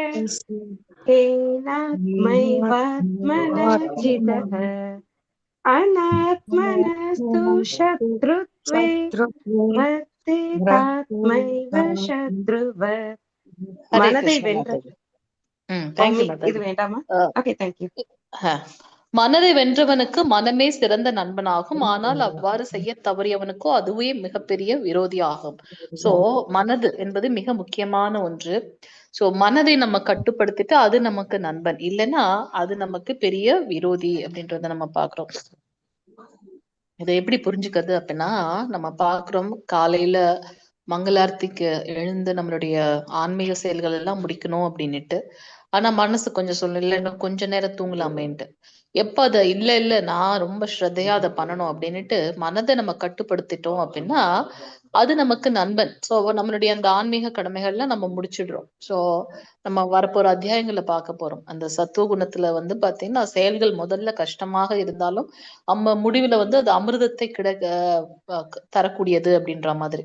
ஏனாத்மைவாத்மனஜிதः அநாத்மனஸ்து சத்ருத்வே வர்த்தேதாத்மைவ சத்ருவத். மனதை வென்றது. இது வேண்டாமா? Okay, thank you. மனதை வென்றவனுக்கு மனமே சிறந்த நண்பனாகும். ஆனால் அவ்வாறு செய்ய தவறியவனுக்கோ அதுவே மிகப்பெரிய விரோதி ஆகும். சோ மனது என்பது மிக முக்கியமான ஒன்று. சோ மனதை நம்ம கட்டுப்படுத்திட்டு அது நமக்கு நண்பன், இல்லைன்னா அது நமக்கு பெரிய விரோதி அப்படின்றத நம்ம பாக்குறோம். இதை எப்படி புரிஞ்சுக்கிறது அப்படின்னா, நம்ம பாக்குறோம் காலையில மங்களார்த்திக்கு எழுந்து நம்மளுடைய ஆன்மீக செயல்கள் எல்லாம் முடிக்கணும் அப்படின்னுட்டு, ஆனா மனசு கொஞ்சம் சொல்லணும், இல்லை இன்னும் கொஞ்ச நேரம் தூங்கலாமேன்ட்டு. எப்ப அத இல்ல நான் ரொம்ப ஸ்ரத்தையா அதை பண்ணணும் அப்படின்னுட்டு மனதை நம்ம கட்டுப்படுத்திட்டோம் அப்படின்னா அது நமக்கு நண்பன். சோ நம்மளுடைய அந்த ஆன்மீக கடமைகள்ல நம்ம முடிச்சிடுறோம். சோ நம்ம வரப்போற அத்தியாயங்களை பார்க்க போறோம். அந்த சத்துவ குணத்துல வந்து பாத்தீங்கன்னா செயல்கள் முதல்ல கஷ்டமாக இருந்தாலும் நம்ம முடிவுல வந்து அது அமிர்தத்தை தரக்கூடியது அப்படின்ற மாதிரி.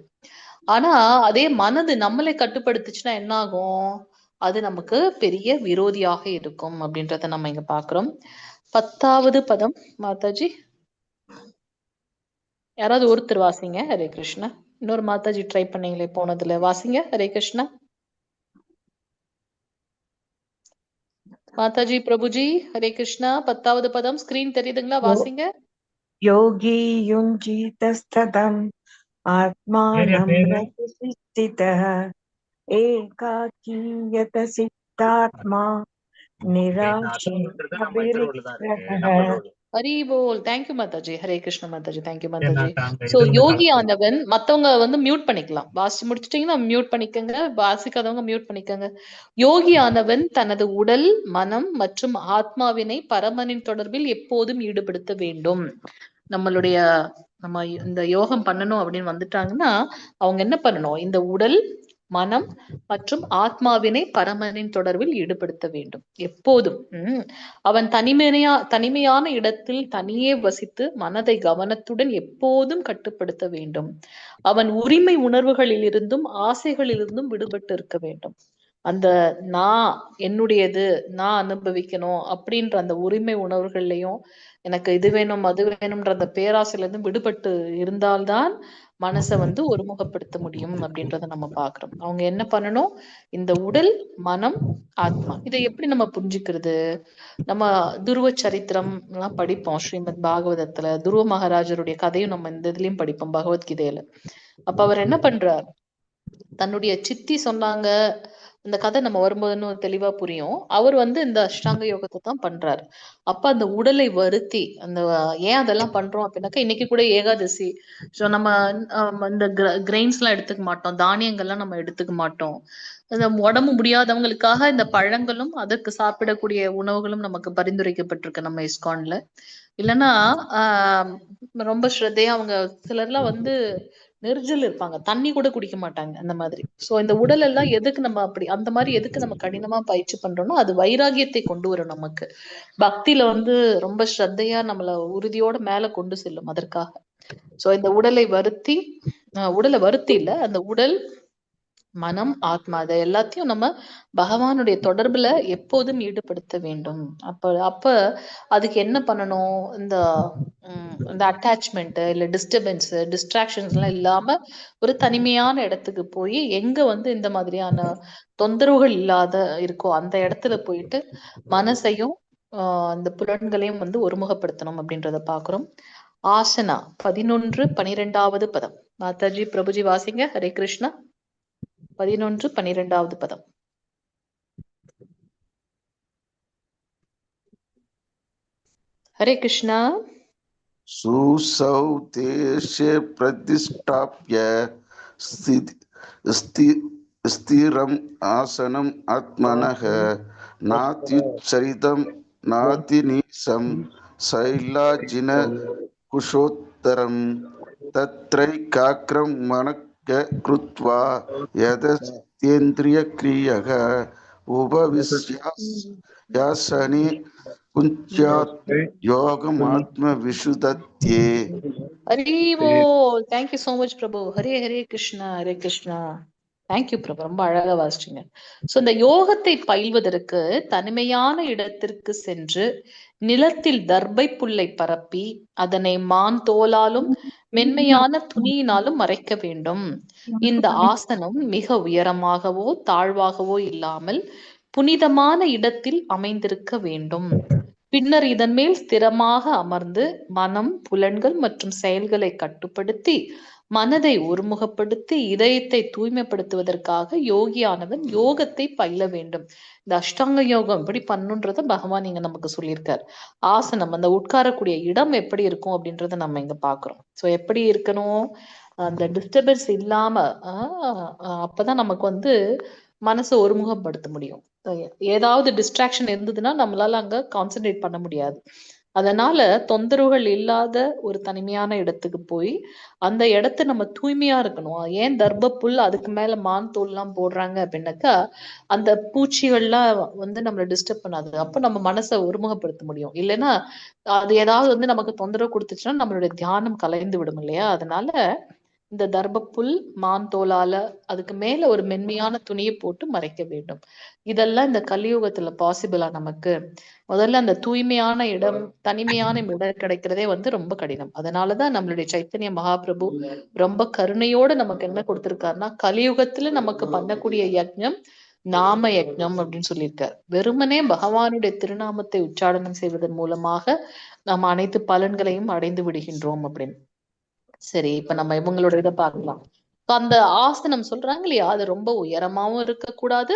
ஆனா அதே மனது நம்மளை கட்டுப்படுத்துச்சுன்னா என்ன ஆகும்? அது நமக்கு பெரிய விரோதியாக இருக்கும் அப்படின்றத நம்ம இங்க பாக்குறோம். 10வது பதம் மாதாஜி, யாராவது ஒருத்தர் வாசிங்க. ஹரே கிருஷ்ணா. இன்னொரு மாதாஜி ட்ரை பண்ணீங்களே போனதுல, வாசிங்க. ஹரே கிருஷ்ணா. மாதாஜி பிரபுஜி ஹரே கிருஷ்ணா. 10வது பதம் ஸ்கிரீன் தெரியுதுங்களா? வாசிங்க. யோகி யுஞ்சிதஸ்ததம் ஆத்மானம் பிரதிஷ்டிதः ஏகாகீயத சித்தாத்மா ஹரி போல். Thank you mataji. Hare Krishna mataji. Thank you mataji. So யோகி ஆனவன், மத்தவங்க வந்து மியூட் பண்ணிக்கலாம். வாசிச்சு முடிச்சிட்டீங்கன்னா மியூட் பண்ணிக்கோங்க, வாசிக்காதவங்க மியூட் பண்ணிக்கோங்க. யோகி ஆனவன் தனது உடல், மனம் மற்றும் ஆத்மாவினை பரமனின் தொடர்பில் எப்போதும் ஈடுபடுத்த வேண்டும். நம்மளுடைய நம்ம இந்த யோகம் பண்ணணும் அப்படின்னு வந்துட்டாங்கன்னா அவங்க என்ன பண்ணணும்? இந்த உடல், மனம் மற்றும் ஆத்மாவினை பரமனின் தொடர்பில் ஈடுபடுத்த வேண்டும் எப்போதும். அவன் தனிமையான இடத்தில் தனியே வசித்து மனதை கவனத்துடன் எப்போதும் கட்டுப்படுத்த வேண்டும். அவன் உரிமை உணர்வுகளிலிருந்தும் ஆசைகளிலிருந்தும் விடுபட்டு இருக்க வேண்டும். அந்த நான் என்னுடையது, நான் அனுபவிக்கணும் அப்படின்ற அந்த உரிமை உணர்வுகள்லையும் எனக்கு இது வேணும் அது வேணும்ன்ற அந்த பேராசையில இருந்து விடுபட்டு இருந்தால்தான் மனசை வந்து ஒருமுகப்படுத்த முடியும் அப்படின்றத நம்ம பாக்குறோம். அவங்க என்ன பண்ணணும்? இந்த உடல், மனம், ஆத்மா, இதை எப்படி நம்ம புரிஞ்சுக்கிறது? நம்ம துருவ சரித்திரம் எல்லாம் படிப்போம். ஸ்ரீமத் பாகவதத்துல துருவ மகாராஜருடைய கதையும் நம்ம இந்த இதுலயும் படிப்போம் பகவத்கீதையில. அப்ப அவர் என்ன பண்றார்? தன்னுடைய சித்தி சொன்னாங்க, இந்த கதை நம்ம வரும்போது இன்னும் தெளிவா புரியும். அவர் வந்து இந்த அஷ்டாங்க யோகத்தை தான் பண்றாரு. அப்ப அந்த உடலை வருத்தி அந்த ஏன் அதெல்லாம் பண்றோம் அப்படின்னாக்கா, இன்னைக்கு கூட ஏகாதசி. ஸோ நம்ம இந்த கிரெயின்ஸ் எல்லாம் எடுத்துக்க மாட்டோம், தானியங்கள்லாம் நம்ம எடுத்துக்க மாட்டோம். இந்த உடம்பு முடியாதவங்களுக்காக இந்த பழங்களும் அதற்கு சாப்பிடக்கூடிய உணவுகளும் நமக்கு பரிந்துரைக்கப்பட்டிருக்கு நம்ம இஸ்கான்ல. இல்லைன்னா ரொம்ப ஸ்ரத்தையா அவங்க சிலர்லாம் வந்து நெர்ஜல் இருப்பாங்க, தண்ணி கூட குடிக்க மாட்டாங்க அந்த மாதிரி. சோ இந்த உடல் எல்லாம் எதுக்கு நம்ம அப்படி அந்த மாதிரி எதுக்கு நம்ம கடினமா பயிற்சி பண்றோம்னா அது வைராகியத்தை கொண்டு வரும் நமக்கு. பக்தியில வந்து ரொம்ப ஸ்ரத்தையா நம்மள உறுதியோட மேல கொண்டு செல்லும். அதற்காக சோ இந்த உடலை வருத்தி இல்ல, அந்த உடல், மனம், ஆத்மா அதை எல்லாத்தையும் நம்ம பகவானுடைய தொடர்புல எப்போதும் ஈடுபடுத்த வேண்டும். அப்ப அதுக்கு என்ன பண்ணணும்? இந்த அட்டாச்மெண்ட் இல்ல டிஸ்ட்ராக்ஷன்ஸ் எல்லாம் இல்லாம ஒரு தனிமையான இடத்துக்கு போய் எங்க இந்த மாதிரியான தொந்தரவுகள் இல்லாத இருக்கோ அந்த இடத்துல போயிட்டு மனசையும் அந்த புலன்களையும் ஒருமுகப்படுத்தணும் அப்படின்றத பாக்குறோம். ஆசனா 11-12வது பதம். மாதாஜி பிரபுஜி வாசிங்க. ஹரே கிருஷ்ணா. 11-12வது பதம். ஹரே கிருஷ்ணா. சுசௌ தேஷே பிரதிஷ்டாப்ய ஸ்திரம் ஆசனம் ஆத்மனः நாத்யுச்சரிதம் நாதிநீசம் சைலாஜின குஷோத்தரம் தத்ரைகாக்ரம் மனக்க கிருத்வா யதேந்திரியக்ரியக உபவிஸ்யாசனி குஞ்சாத் யோகம் ஆத்ம விசுதத்யே. ஹரிவோ. தேங்க்யூ சோ மச் பிரபு. ஹரே ஹரே கிருஷ்ணா. ஹரே கிருஷ்ணா. தேங்க்யூ பிரபு, ரொம்ப அழகா வாசிச்சீங்க. சோ இந்த யோகத்தை பயில்வதற்கு தனிமையான இடத்திற்கு சென்று நிலத்தில் தர்பை புல்லை பரப்பி அதனை மான் தோலாலும் மென்மையான துணியினாலும் மறைக்க வேண்டும். இந்த ஆசனம் மிக உயரமாகவோ தாழ்வாகவோ இல்லாமல் புனிதமான இடத்தில் அமைந்திருக்க வேண்டும். பின்னர் இதன் மேல் ஸ்திரமாக அமர்ந்து மனம், புலன்கள் மற்றும் செயல்களை கட்டுப்படுத்தி மனதை ஒருமுகப்படுத்தி இதயத்தை தூய்மைப்படுத்துவதற்காக யோகியானவன் யோகத்தை பயில வேண்டும். இந்த அஷ்டாங்க யோகம் எப்படி பண்ணுன்றத பகவான் இங்க நமக்கு சொல்லியிருக்காரு. ஆசனம், அந்த உட்காரக்கூடிய இடம் எப்படி இருக்கும் அப்படின்றத நம்ம இங்க பாக்குறோம். சோ எப்படி இருக்கணும்? அந்த டிஸ்டர்பன்ஸ் இல்லாம அப்பதான் நமக்கு மனசை ஒருமுகப்படுத்த முடியும். ஏதாவது டிஸ்ட்ராக்ஷன் இருந்ததுன்னா நம்மளால அங்க கான்சென்ட்ரேட் பண்ண முடியாது. அதனால தொந்தரவுகள் இல்லாத ஒரு தனிமையான இடத்துக்கு போய் அந்த இடத்த நம்ம தூய்மையா இருக்கணும். ஏன் தர்ப புல் அதுக்கு மேல மான் தோல் எல்லாம் போடுறாங்க அப்படின்னாக்கா அந்த பூச்சிகள்லாம் நம்மளை டிஸ்டர்ப் பண்ணாது. அப்ப நம்ம மனசை ஒருமுகப்படுத்த முடியும். இல்லைன்னா அது ஏதாவது நமக்கு தொந்தரவு கொடுத்துச்சுன்னா நம்மளுடைய தியானம் கலைந்து விடும் இல்லையா? அதனால இந்த தர்பப்புல் மான் தோலால அதுக்கு மேல ஒரு மென்மையான துணியை போட்டு மறைக்க வேண்டும். இதெல்லாம் இந்த கலியுகத்துல பாசிபிளா நமக்கு? முதல்ல அந்த தூய்மையான இடம், தனிமையான இடம் கிடைக்கிறதே ரொம்ப கடினம். அதனாலதான் நம்மளுடைய சைத்தன்ய மகாபிரபு ரொம்ப கருணையோட நமக்கு என்ன கொடுத்திருக்காருன்னா, கலியுகத்துல நமக்கு பண்ணக்கூடிய யஜ்ஞம் நாம யஜ்ஞம் அப்படின்னு சொல்லியிருக்காரு. வெறுமனே பகவானுடைய திருநாமத்தை உச்சாரணம் செய்வதன் மூலமாக நாம் அனைத்து பலன்களையும் அடைந்து விடுகின்றோம் அப்படின்னு. சரி, இப்ப நம்ம இவங்களோட இதை பார்க்கலாம். அந்த ஆசனம் சொல்றாங்க இல்லையா, அது ரொம்ப உயரமாவும் இருக்கக்கூடாது,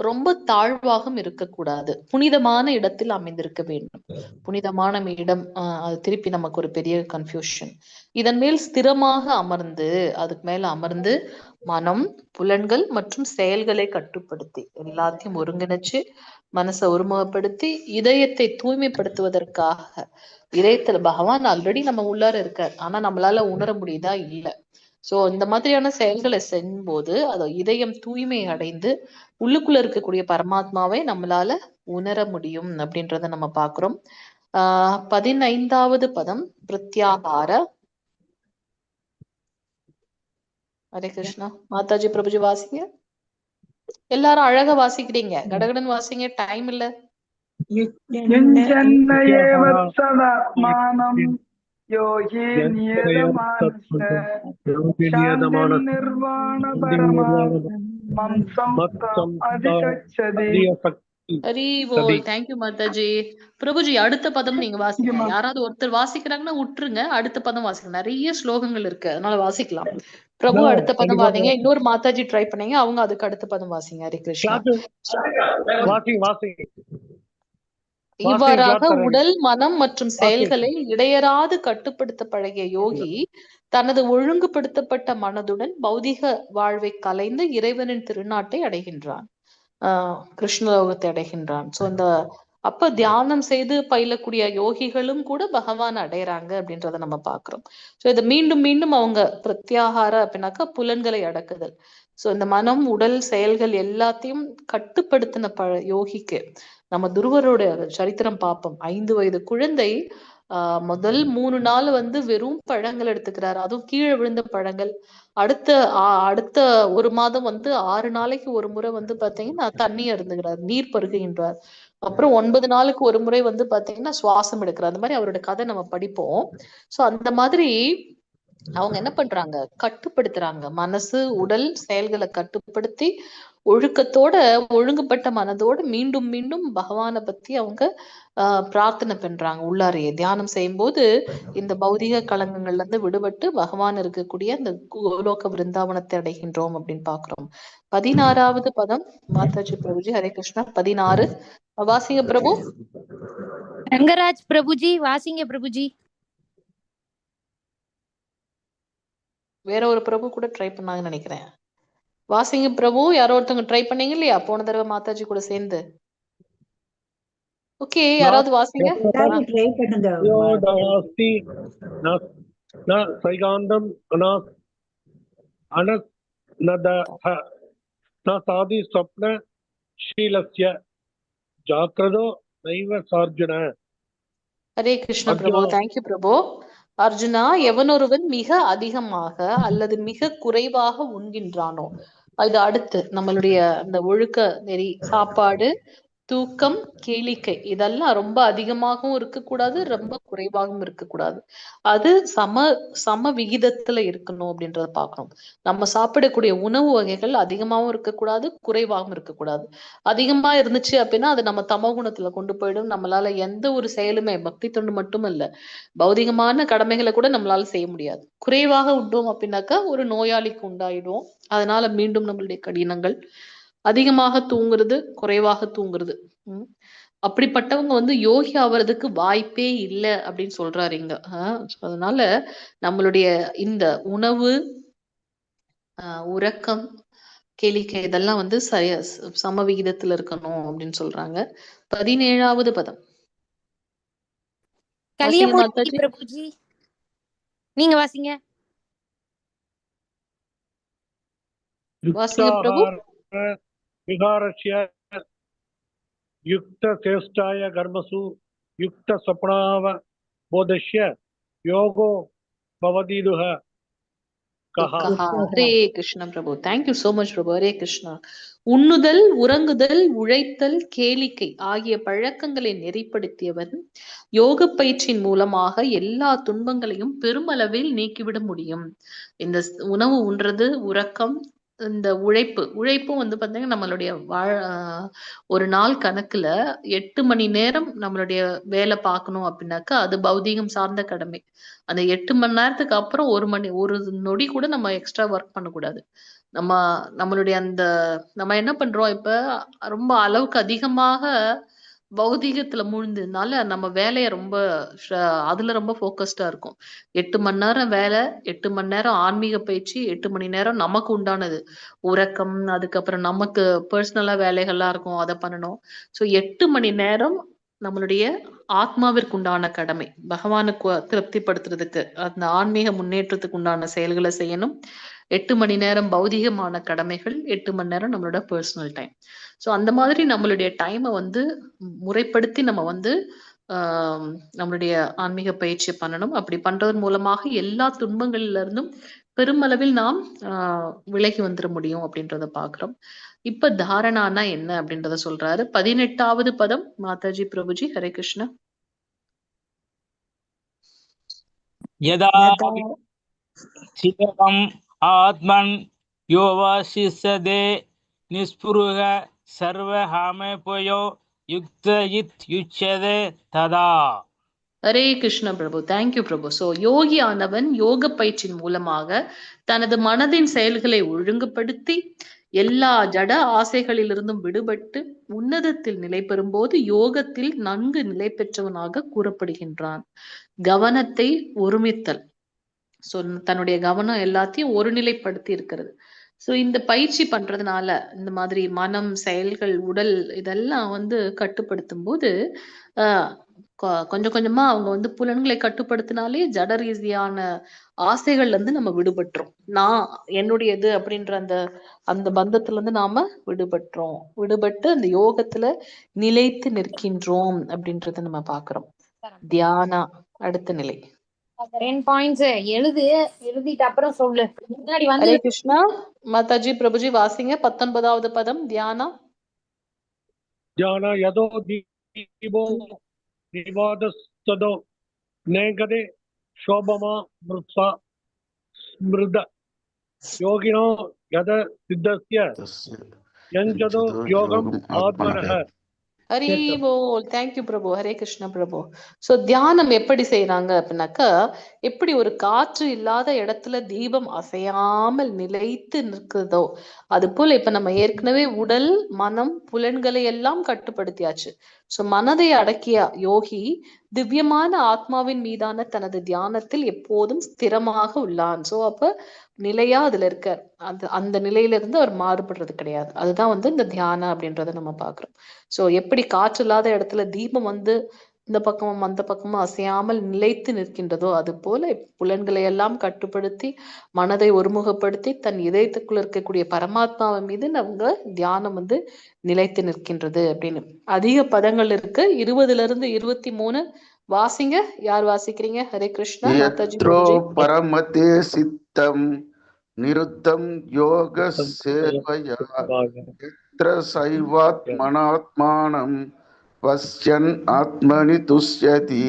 ரொம்ப தாழ்வாகவும் இருக்கக்கூடாது, புனிதமான இடத்தில் அமைந்திருக்க வேண்டும். புனிதமான இடம், அது திருப்பி நமக்கு ஒரு பெரிய கன்ஃபியூஷன். இதன் மேல் ஸ்திரமாக அமர்ந்து, அதுக்கு மேல அமர்ந்து மனம், புலன்கள் மற்றும் செயல்களை கட்டுப்படுத்தி எல்லாத்தையும் ஒருங்கிணைச்சு மனசை ஒருமுகப்படுத்தி இதயத்தை தூய்மைப்படுத்துவதற்காக. இதயத்துல பகவான் ஆல்ரெடி நம்ம உள்ளார இருக்கார், ஆனா நம்மளால உணர முடியுதா? இல்ல. சோ இந்த மாதிரியான செயல்களை செய்யும் போது அது இதயம் தூய்மை அடைந்து உள்ளுக்குள்ள இருக்கக்கூடிய பரமாத்மாவை நம்மளால உணர முடியும் அப்படின்றத நம்ம பாக்குறோம். 15வது பதம் பிரத்யாகார. ஹரே கிருஷ்ணா. மாதாஜி பிரபுஜி வாசிங்க. எல்லாரும் அழகா வாசிக்கிறீங்க, கடகடன் வாசிங்க, டைம் இல்ல. தேங்க்யூ மாதாஜி. பிரபுஜி அடுத்த பதம் நீங்க வாசிங்க. யாராவது ஒருத்தர் வாசிக்கிறாங்கன்னா விட்டுருங்க, அடுத்த பதம் வாசிக்க. நிறைய ஸ்லோகங்கள் இருக்கு, அதனால வாசிக்கலாம். பிரபு அடுத்த பதம் வாசிங்க. இன்னொரு மாதாஜி ட்ரை பண்ணீங்க, அவங்க அதுக்கு அடுத்த பதம் வாசிங்க. ஹரே கிருஷ்ணா. இவ்வாறாக உடல், மனம் மற்றும் செயல்களை இடையறாது கட்டுப்படுத்த பழகிய யோகி தனது ஒழுங்குபடுத்தப்பட்ட மனதுடன் பௌதிக வாழ்வை கலைந்து இறைவனின் திருநாட்டை அடைகின்றான், கிருஷ்ணலோகத்தை அடைகின்றான். சோ இந்த அப்ப தியானம் செய்து பயிலக்கூடிய யோகிகளும் கூட பகவான் அடையறாங்க அப்படின்றத நம்ம பாக்குறோம். சோ இதை மீண்டும் மீண்டும் அவங்க பிரத்யாகார அப்படின்னாக்கா புலன்களை அடக்குதல். சோ இந்த மனம், உடல், செயல்கள் எல்லாத்தையும் கட்டுப்படுத்தின யோகிக்கு நம்ம துருவரோட சரித்திரம் பார்ப்போம். 5 வயது குழந்தை முதல் 3 நாள் வந்து வெறும் பழங்கள் எடுத்துக்கிறாரு, அதுவும் கீழே விழுந்த பழங்கள். அடுத்த அடுத்த 1 மாதம் வந்து 6 நாளைக்கு ஒரு முறை வந்து பாத்தீங்கன்னா தண்ணி அருந்துகிறார், நீர் பருகுகின்றார். அப்புறம் 9 நாளுக்கு ஒரு முறை வந்து பாத்தீங்கன்னா சுவாசம் எடுக்கிறார். அந்த மாதிரி அவரோட கதை நம்ம படிப்போம். சோ அந்த மாதிரி அவங்க என்ன பண்றாங்க, கட்டுப்படுத்துறாங்க. மனசு உடல் செயல்களை கட்டுப்படுத்தி ஒழுக்கத்தோட ஒழுங்குபட்ட மனதோட மீண்டும் மீண்டும் பகவானை பத்தி அவங்க பிரார்த்தனை பண்றாங்க. உள்ளாரையே தியானம் செய்யும் போது இந்த பௌதிக களங்கங்கள்ல இருந்து விடுபட்டு பகவான் இருக்கக்கூடிய அந்த கோலோக விருந்தாவனத்தை அடைகின்றோம் அப்படின்னு பாக்குறோம். 16வது பதம் மாதாஜி பிரபுஜி. ஹரே கிருஷ்ணா. 16 வாசிங்க பிரபு. ரங்கராஜ் பிரபுஜி வாசிங்க பிரபுஜி. வேற ஒரு பிரபு கூட ட்ரை பண்ணாங்கன்னு நினைக்கிறேன். வாசிங்க பிரபு. யாரோ ஒருத்தவங்க ட்ரை பண்ணீங்க இல்லையா போன தடவை மாதாஜி கூட சேர்ந்து? ஓகே, யாராவது வாசிங்க. ட்ரை பண்ணுங்க. சைகாந்தம் சாதி ஸ்வப்ன ஷீலஸ்ய ஜாக்கிரதோ நைவ சார்ஜுன. ஹரே கிருஷ்ண பிரபு. தேங்க்யூ பிரபு. அர்ஜுனா, எவனொருவன் மிக அதிகமாக அல்லது மிக குறைவாக உண்கின்றானோ, இது அடுத்து நம்மளுடைய அந்த ஒழுக்க நெறி, சாப்பாடு, தூக்கம், கேளிக்கை, இதெல்லாம் ரொம்ப அதிகமாகவும் இருக்கக்கூடாது, ரொம்ப குறைவாகவும் இருக்கக்கூடாது. அது சம விகிதத்துல இருக்கணும் அப்படின்றத பார்க்கணும். நம்ம சாப்பிடக்கூடிய உணவு வகைகள் அதிகமாகவும் இருக்கக்கூடாது, குறைவாகவும் இருக்கக்கூடாது. அதிகமா இருந்துச்சு அப்படின்னா அது நம்ம தமோகுணத்துல கொண்டு போயிடும். நம்மளால எந்த ஒரு செயலுமே, பக்தி தொண்டு மட்டும் இல்ல, பௌதிகமான கடமைகளை கூட நம்மளால செய்ய முடியாது. குறைவாக உண்டோம் அப்படின்னாக்கா ஒரு நோயாளிக்கு உண்டாயிடும். அதனால மீண்டும் நம்மளுடைய கடினங்கள். அதிகமாக தூங்குறது, குறைவாக தூங்குறது, அப்படிப்பட்டவங்க வந்து யோகி ஆவறதுக்கு வாய்ப்பே இல்லை அப்படின்னு சொல்றாரு இங்க. அதனால நம்மளுடைய இந்த உணவு, உறக்கம், கேளிக்கை இதெல்லாம் வந்து சம விகிதத்துல இருக்கணும் அப்படின்னு சொல்றாங்க. 17வது பதம் கலியமூர்த்தி பிரபுஜி, நீங்க வாசிங்க. வாசிங்க பிரபு. விகாரஸ்ய யுக்த சேஷ்டாய கர்மசு யுக்த சப்னாவ போதஸ்ய யோகோ பவதீதுஹ கஹா. ஹரே கிருஷ்ண பிரபு. தேங்க்யூ சோ மச் பிரபு. ஹரே கிருஷ்ணா. உண்ணுதல், உறங்குதல், உழைத்தல், கேளிக்கை ஆகிய பழக்கங்களை நெறிப்படுத்தியவன் யோக பயிற்சியின் மூலமாக எல்லா துன்பங்களையும் பெருமளவில் நீக்கிவிட முடியும். இந்த உணவு உண்றது, உறக்கம், இந்த உழைப்பும் வந்து பாத்தீங்கன்னா நம்மளுடைய ஒரு நாள் கணக்குல 8 மணி நேரம் நம்மளுடைய வேலை பார்க்கணும் அப்படின்னாக்கா அது பௌதீகம் சார்ந்த கடமை. அந்த 8 மணி நேரத்துக்கு அப்புறம் ஒரு நொடி கூட நம்ம எக்ஸ்ட்ரா ஒர்க் பண்ணக்கூடாது. நம்மளுடைய அந்த நம்ம என்ன பண்றோம், இப்ப ரொம்ப அளவுக்கு அதிகமாக பௌதீகத்துல மூழ்ந்ததுனால நம்ம வேலையை ரொம்ப அதுல ரொம்ப போக்கஸ்டா இருக்கும். 8 மணி நேரம் வேலை, 8 மணி நேரம் ஆன்மீக பயிற்சி, 8 மணி நேரம் நமக்கு உண்டானது உறக்கம், அதுக்கப்புறம் நமக்கு பர்சனலா வேலைகள்லாம் இருக்கும், அதை பண்ணணும். ஸோ 8 மணி நேரம் நம்மளுடைய ஆத்மாவிற்கு உண்டான கடமை, பகவானுக்கு திருப்திப்படுத்துறதுக்கு, அந்த ஆன்மீக முன்னேற்றத்துக்கு உண்டான செயல்களை செய்யணும். 8 மணி நேரம் பௌதிகமான கடமைகள், 8 மணி நேரம் நம்மளோட பர்சனல் டைம். ஸோ அந்த மாதிரி நம்மளுடைய டைமை வந்து முறைப்படுத்தி நம்ம வந்து நம்மளுடைய ஆன்மீக பயிற்சியை பண்ணணும். அப்படி பண்றதன் மூலமாக எல்லா துன்பங்கள்ல இருந்தும் பெருமளவில் நாம் விலகி வந்துட முடியும் அப்படின்றத பாக்குறோம். இப்ப தாரணானா என்ன அப்படின்றத சொல்றாரு. 18வது பதம் மாதாஜி பிரபுஜி. ஹரே கிருஷ்ணா. சிவம் ஆத்மன் யோவாசிசதே நிஸ்புருக சர்வஹாமேபயோ யுக்த யுச்யதே ததா. ஹரே கிருஷ்ண பிரபு. தேங்க்யூ பிரபு. சோ யோகி ஆனவன் யோக பயிற்சியின் மூலமாக தனது மனதின் செயல்களை ஒழுங்குபடுத்தி எல்லா ஜட ஆசைகளிலிருந்தும் விடுபட்டு உன்னதத்தில் நிலை பெறும்போது யோகத்தில் நன்கு நிலை பெற்றவனாக கூறப்படுகின்றான். கவனத்தை ஒருமித்தல், சோ தன்னுடைய கவனம் எல்லாத்தையும் ஒருநிலைப்படுத்தி இருக்கிறது. சோ இந்த பயிற்சி பண்றதுனால இந்த மாதிரி மனம், செயல்கள், உடல் இதெல்லாம் வந்து கட்டுப்படுத்தும் போது கொஞ்சம் கொஞ்சமா அவங்க வந்து புலன்களை கட்டுப்படுத்தினாலே ஜட ரீதியான ஆசைகள்ல இருந்து நம்ம விடுபட்டுறோம். நான் என்னுடையது அப்படின்ற அந்த பந்தத்துல இருந்து நாம விடுபட்டு அந்த யோகத்துல நிலைத்து நிற்கின்றோம் அப்படின்றத நம்ம பாக்குறோம். தியானா அடுத்த நிலை. 10 பாயிண்ட்ஸ் எழுதிட்டு அப்புறம் சொல்லு. முன்னாடி வந்து ஹரே கிருஷ்ணா. மாதாஜி பிரபுஜி வாசிங்க 19வது பதம். தியானா தியான யதோ தீபோ நிவாதஸ்ததோ நேகதே சோபமா மிருத்சா ஸ்மிருத யோகினோ யத சித்தஸ்ய யஞ்சதோ யோகம் ஆத்மனஹ. ஹரி போல். தேங்க்யூ பிரபு. ஹரே கிருஷ்ண பிரபு. சோ தியானம் எப்படி செய்யறாங்க அப்படின்னாக்கா, எப்படி ஒரு காற்று இல்லாத இடத்துல தீபம் அசையாமல் நிலைத்து நிற்கிறதோ அது போல இப்ப நம்ம ஏற்கனவே உடல் மனம் புலன்களை எல்லாம் கட்டுப்படுத்தியாச்சு. சோ மனதை அடக்கிய யோகி திவ்யமான ஆத்மாவின் மீதான தனது தியானத்தில் எப்போதும் ஸ்திரமாக உள்ளான். சோ அப்ப நிலையா அதுல இருக்க அந்த நிலையில இருந்து அவர் மாறுபடுறது கிடையாது. அதுதான் வந்து இந்த தியானம் அப்படின்றத நம்ம பாக்குறோம். சோ எப்படி காற்று இல்லாத இடத்துல தீபம் வந்து இந்த பக்கமும் அந்த பக்கமும் அசையாமல் நிலைத்து நிற்கின்றதோ அது போல புலன்களை எல்லாம் கட்டுப்படுத்தி மனதை ஒருமுகப்படுத்தி தன் இதயத்துக்குள்ள இருக்கக்கூடிய பரமாத்மாவின் மீது நம்ம தியானம் வந்து நிலைத்து நிற்கின்றது அப்படின்னு அதிக பதங்கள் இருக்கு. 20ல இருந்து 23 வாசிங்க. யார் வாசிக்கிறீங்க? ஹரே கிருஷ்ணா. மாதாஜி பிரபுஜி. பரமதே சித்தம் நிருத்தம் யோக சேவயா யத்ர சைவாத்மனாத்மானம் பஷ்யன் ஆத்மனி துஷ்யதி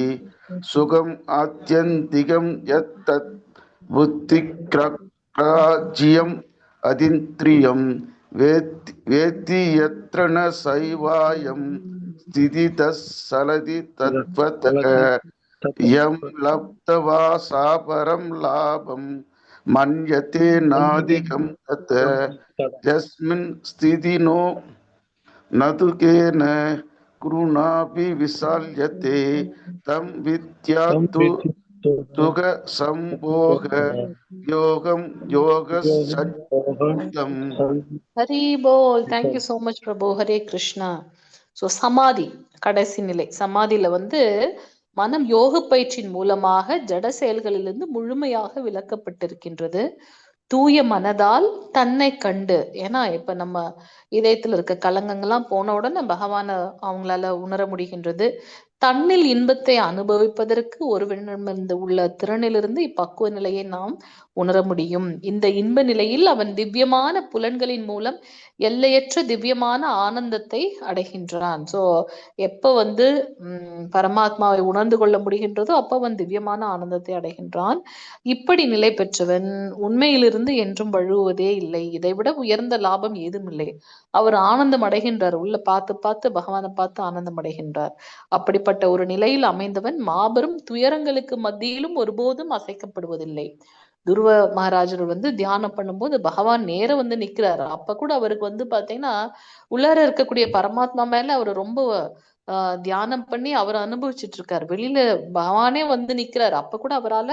சுகம் ஆத்யந்திகம் யத்தத் புத்திக்ராஜ்யம் அதிந்திரியம் வேத்தி யத்ர ந சைவாயம் ஸ்திதிதஸ் சலதி தத்வதக யம் லப்தவா சாபரம் லாபம் மன்யதே நாதிகம் தத் யஸ்மின் ஸ்திதினோ நதுகேன குருணாபி விசால்யதே தம் வித்யாத்து சுக சம்போக யோகம் யோக சஜ்ஜம். ஹரி போல். தேங்க்யூ சோ மச் பிரபு. ஹரே கிருஷ்ணா. சோ சமாதி கடைசி நிலை. சமாதியில வந்து மனம் யோக பயிற்சியின் மூலமாக ஜட செயல்களிலிருந்து முழுமையாக விலக்கப்பட்டிருக்கின்றது. தூய மனதால் தன்னை கண்டு, ஏன்னா இப்ப நம்ம இதயத்துல இருக்க கலங்கங்கள்லாம் போன உடனே பகவான அவங்களால உணர முடிகின்றது. தன்னில் இன்பத்தை அனுபவிப்பதற்கு ஒருவனிடமிருந்து உள்ள திறனிலிருந்து இப்பக்குவ நிலையை நாம் உணர முடியும். இந்த இன்ப நிலையில் அவன் திவ்யமான புலன்களின் மூலம் எல்லையற்ற திவ்யமான ஆனந்தத்தை அடைகின்றான். சோ எப்ப வந்து பரமாத்மாவை உணர்ந்து கொள்ள முடிகின்றதோ அப்ப அவன் திவ்யமான ஆனந்தத்தை அடைகின்றான். இப்படி நிலை பெற்றவன் உண்மையிலிருந்து என்றும் வழுவதே இல்லை. இதைவிட உயர்ந்த லாபம் ஏதும் இல்லை. அவர் ஆனந்தம் அடைகின்றார். உள்ள பார்த்து பார்த்து பகவானை பார்த்து ஆனந்தம் அடைகின்றார். அப்படிப்பட்ட ஒரு நிலையில் அமைந்தவன் மாபெரும் துயரங்களுக்கு மத்தியிலும் ஒருபோதும் அசைக்கப்படுவதில்லை. துருவ மகாராஜர் வந்து தியானம் பண்ணும்போது பகவான் நேர வந்து நிக்கிறாரு. அப்ப கூட அவருக்கு வந்து பாத்தீங்கன்னா உள்ளார இருக்கக்கூடிய பரமாத்மா மேல அவர் ரொம்ப தியானம் பண்ணி அவர் அனுபவிச்சுட்டு இருக்காரு. வெளியில பகவானே வந்து நிக்கிறாரு. அப்ப கூட அவரால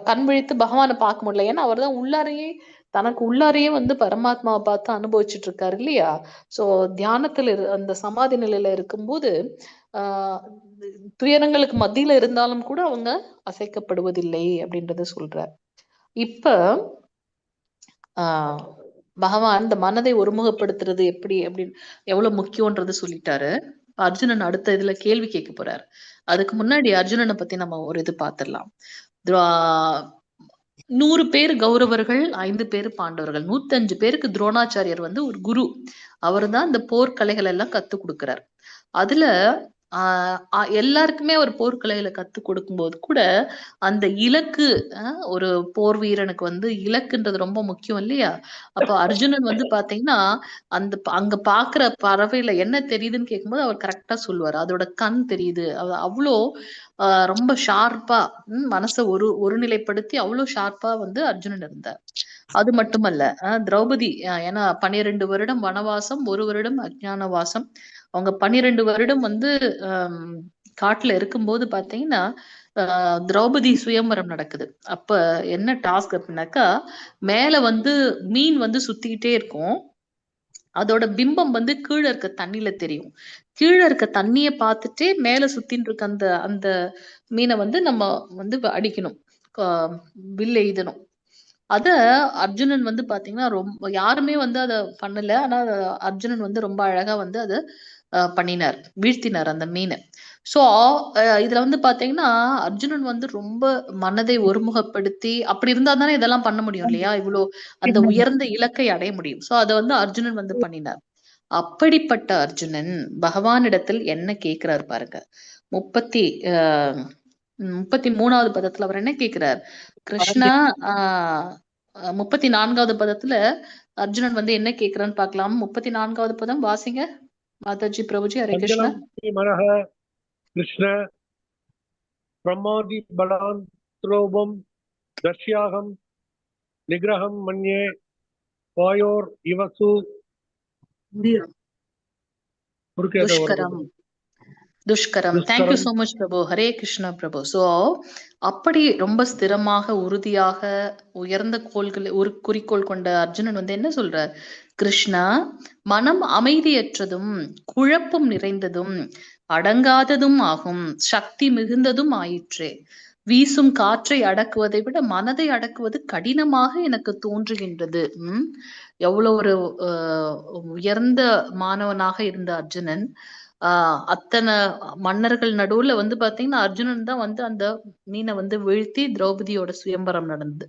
கண் விழித்து பகவானை பார்க்க முடியல. ஏன்னா அவர் தான் உள்ளாரையே தனக்கு உள்ளாரையே வந்து பரமாத்மாவை பார்த்து அனுபவிச்சுட்டு இருக்காரு இல்லையா? சோ தியானத்துல அந்த சமாதி நிலையில இருக்கும்போது துயரங்களுக்கு மத்தியில இருந்தாலும் கூட அவங்க அசைக்கப்படுவதில்லை அப்படின்றத சொல்றார். இப்ப பகவான் இந்த மனதை ஒருமுகப்படுத்துறது எப்படி அப்படின்னு எவ்வளவு முக்கியம்ன்றது சொல்லிட்டாரு. அர்ஜுனன் அடுத்த இதுல கேள்வி கேட்க போறாரு. அதுக்கு முன்னாடி அர்ஜுனனை பத்தி நம்ம ஒரு இது பார்த்திடலாம். 100 பேர் கௌரவர்கள், 5 பேர் பாண்டவர்கள், 105 பேருக்கு துரோணாச்சாரியர் வந்து ஒரு குரு. அவர் தான் இந்த போர்க்கலைகள் எல்லாம் கத்து கொடுக்கிறார். அதுல எல்லாருக்குமே ஒரு போர்க்கலைகளை கத்து கொடுக்கும்போது கூட அந்த இலக்கு, ஒரு போர் வீரனுக்கு வந்து இலக்குன்றது ரொம்ப முக்கியம் இல்லையா? அப்ப அர்ஜுனன் வந்து பாத்தீங்கன்னா அங்க பாக்குற பறவையில என்ன தெரியுதுன்னு கேட்கும்போது அவர் கரெக்டா சொல்லுவார். அதோட கண் தெரியுது. அவ்வளோ ரொம்ப ஷார்ப்பா மனசை ஒருநிலைப்படுத்தி அவ்வளவு ஷார்ப்பா வந்து அர்ஜுனன் இருந்தார். அது மட்டுமல்ல, திரௌபதி ஏன்னா 12 வருடம் வனவாசம், 1 வருடம் அஜ்ஞான வாசம். அவங்க 12 வருடம் வந்து காட்டுல இருக்கும்போது பாத்தீங்கன்னா திரௌபதி சுயம்பரம் நடக்குது. அப்ப என்ன டாஸ்க் அப்படின்னாக்கா, மேல வந்து மீன் வந்து சுத்திக்கிட்டே இருக்கும். அதோட பிம்பம் வந்து கீழே இருக்க தண்ணியில தெரியும். கீழே இருக்க தண்ணிய பார்த்துட்டே மேல சுத்தின்னு இருக்க அந்த அந்த மீனை வந்து நம்ம வந்து அடிக்கணும், வில் எய்தணும். அத அர்ஜுனன் வந்து பாத்தீங்கன்னா ரொம்ப யாருமே வந்து அத பண்ணல. ஆனா அர்ஜுனன் வந்து ரொம்ப அழகா வந்து அத பண்ணினார், வீழ்த்தினார் அந்த மீனை. சோ இதுல வந்து பாத்தீங்கன்னா அர்ஜுனன் வந்து ரொம்ப மனதை ஒருமுகப்படுத்தி அப்படி இருந்தா தானே இதெல்லாம் பண்ண முடியும் இல்லையா? இவ்வளோ அந்த உயர்ந்த இலக்கை அடைய முடியும். சோ அதை வந்து அர்ஜுனன் வந்து பண்ணினார். அப்படிப்பட்ட அர்ஜுனன் பகவானிடத்தில் என்ன கேட்கிறார் பாருங்க. 33வது பதத்துல அவர் என்ன கேட்கிறார்? கிருஷ்ணா 34வது பதத்துல அர்ஜுனன் வந்து என்ன கேட்கிறான்னு பார்க்கலாம். 34வது பதம் வாசிங்க மாதாஜி பிரபுஜி. ஹரே கிருஷ்ணா. மனஹ கிருஷ்ண பிரமாதி பலான் த்ரோபம் தர்ஷ்யாகம் நிகிரகம் மன்யே வாயோர் இவசு துஷ்கரம் துஷ்கரம். தேங்க்யூ சோ மச் பிரபு. ஹரே கிருஷ்ணா பிரபு. சோ அப்படி ரொம்ப ஸ்திரமாக உறுதியாக உயர்ந்த ஒரு குறிக்கோள் கொண்ட அர்ஜுனன் வந்து என்ன சொல்றார்? கிருஷ்ணா, மனம் அமைதியற்றதும் குழப்பம் நிறைந்ததும் அடங்காததும் ஆகும், சக்தி மிகுந்ததும் ஆயிற்றே. வீசும் காற்றை அடக்குவதை விட மனதை அடக்குவது கடினமாக எனக்கு தோன்றுகின்றது. எவ்வளவு ஒரு உயர்ந்த மாணவனாக இருந்த அர்ஜுனன் அத்தனை மன்னர்கள் நடுவுல வந்து பாத்தீங்கன்னா அர்ஜுனன் தான் வந்து அந்த மீனை வந்து வீழ்த்தி திரௌபதியோட சுயம்பரம் நடந்தது.